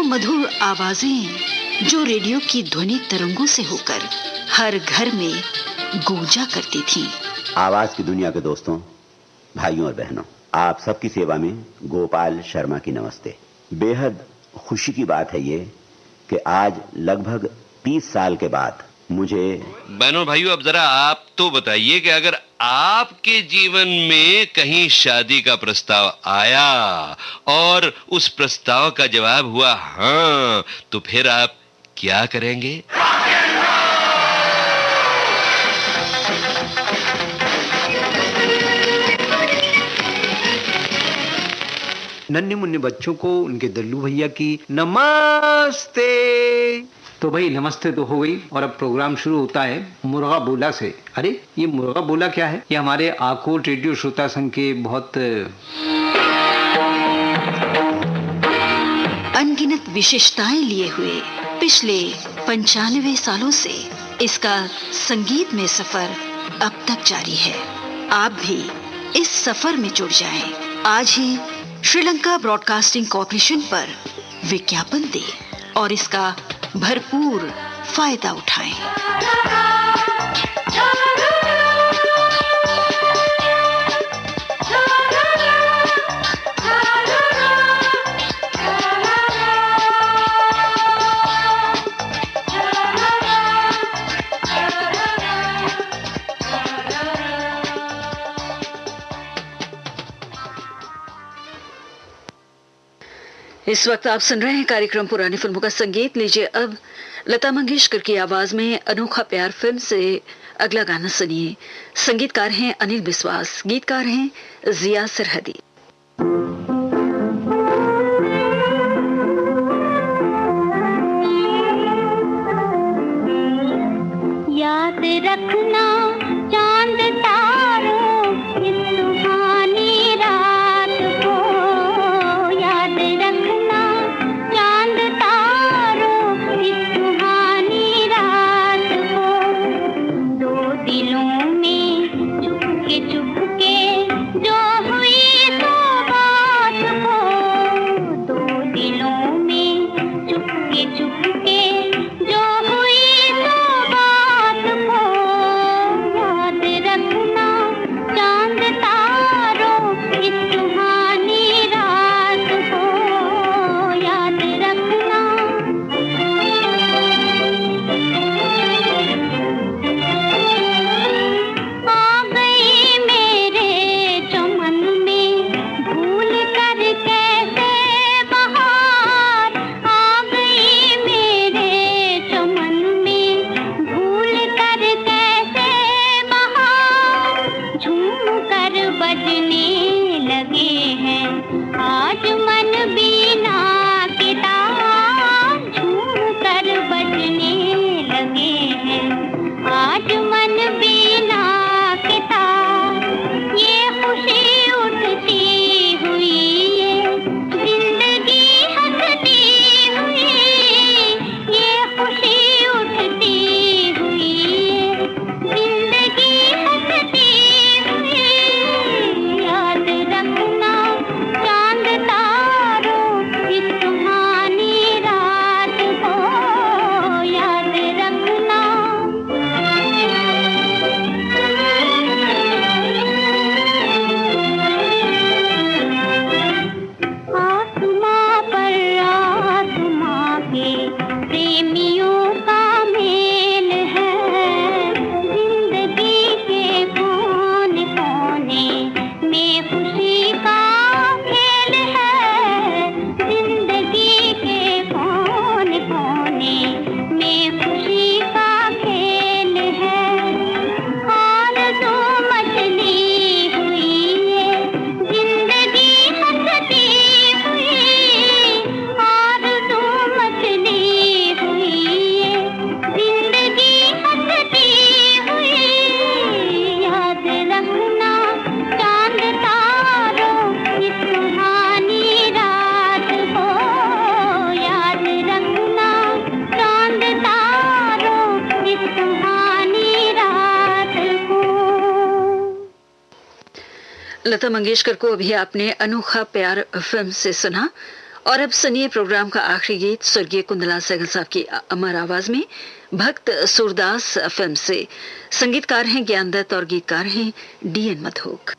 मधुर आवाजें जो रेडियो की ध्वनि तरंगों से होकर हर घर में गूंजा करती थीं। आवाज की दुनिया के दोस्तों, भाइयों और बहनों, आप सबकी सेवा में गोपाल शर्मा की नमस्ते। बेहद खुशी की बात है ये कि आज लगभग 30 साल के बाद मुझे बहनों भाइयों, अब जरा आप तो बताइए कि अगर आपके जीवन में कहीं शादी का प्रस्ताव आया और उस प्रस्ताव का जवाब हुआ हाँ, तो फिर आप क्या करेंगे? नन्हे मुन्ने बच्चों को उनके दल्लू भैया की नमस्ते। तो भाई नमस्ते तो हो गई और अब प्रोग्राम शुरू होता है मुर्गा बोला से। अरे ये मुर्गा बोला क्या है? ये हमारे आकोट रेडियो श्रोता संघ के बहुत अनगिनत विशेषताएं लिए हुए पिछले 95 सालों से इसका संगीत में सफर अब तक जारी है। आप भी इस सफर में जुड़ जाएं। आज ही श्रीलंका ब्रॉडकास्टिंग कॉर्पोरेशन पर विज्ञापन दें और इसका भरपूर फायदा उठाएं। इस वक्त आप सुन रहे हैं कार्यक्रम पुरानी फिल्मों का संगीत। लीजिए अब लता मंगेशकर की आवाज में अनोखा प्यार फिल्म से अगला गाना सुनिए। संगीतकार हैं अनिल बिस्वास, गीतकार हैं जिया सरहदी। याद रखना चांद तारों इस सुहानी रात को, याद रखना चांद तारों इस सुहानी रात को। दो दिलों में चुपके चुपके जो हुई तो लता मंगेशकर को अभी आपने अनोखा प्यार फिल्म से सुना। और अब सुनिए प्रोग्राम का आखिरी गीत स्वर्गीय कुंदला सहगल साहब की अमर आवाज में भक्त सूरदास फिल्म से। संगीतकार हैं ज्ञान दत्त और गीतकार हैं डी.एन. मधोक।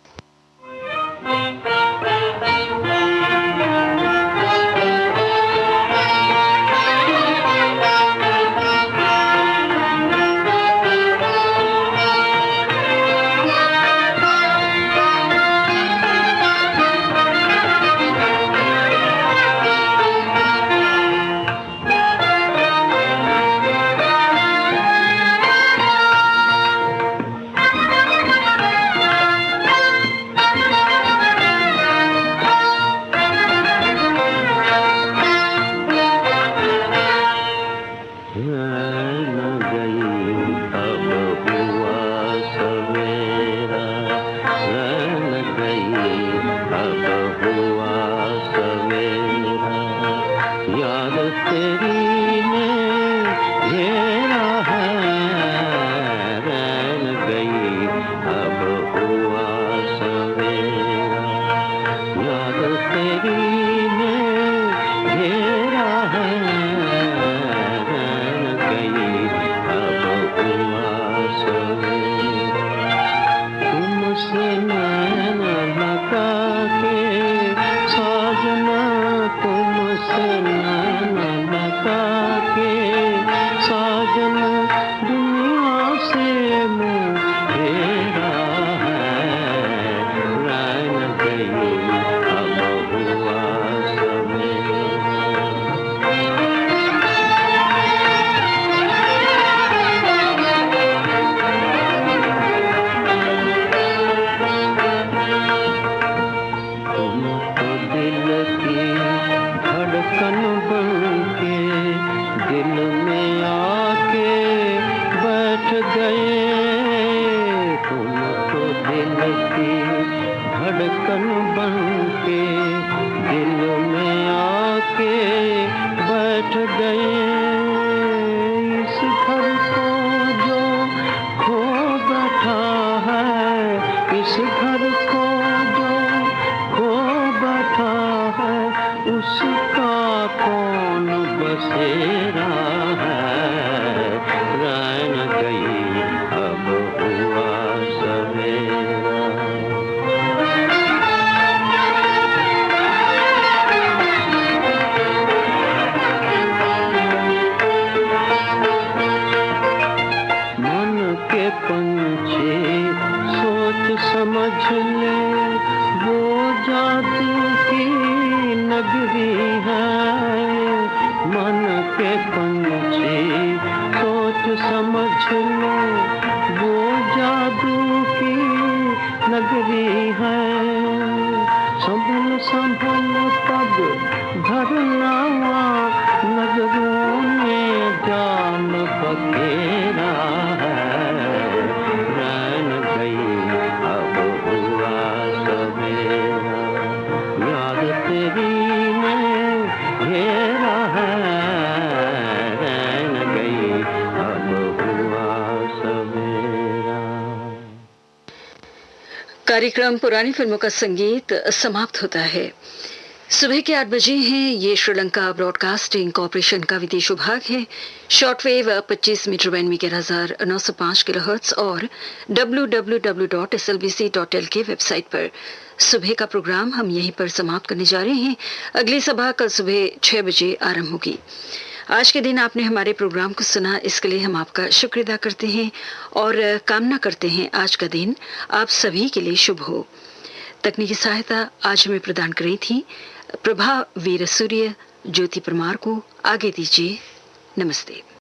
कार्यक्रम पुरानी फिल्मों का संगीत समाप्त होता है। सुबह के 8 बजे हैं। ये श्रीलंका ब्रॉडकास्टिंग कॉरपोरेशन का विदेश विभाग है। शॉर्टवेव 25 मीटर बैंड में 11,905 किलोहर्ट्ज और www.slbc.l के वेबसाइट पर सुबह का प्रोग्राम हम यहीं पर समाप्त करने जा रहे हैं। अगली सभा कल सुबह 6 बजे आरंभ होगी। आज के दिन आपने हमारे प्रोग्राम को सुना, इसके लिए हम आपका शुक्र अदा करते हैं और कामना करते हैं आज का दिन आप सभी के लिए शुभ हो। तकनीकी सहायता आज हमें प्रदान कर रही थी प्रभा वीर सूर्य। ज्योति परमार को आगे दीजिए। नमस्ते।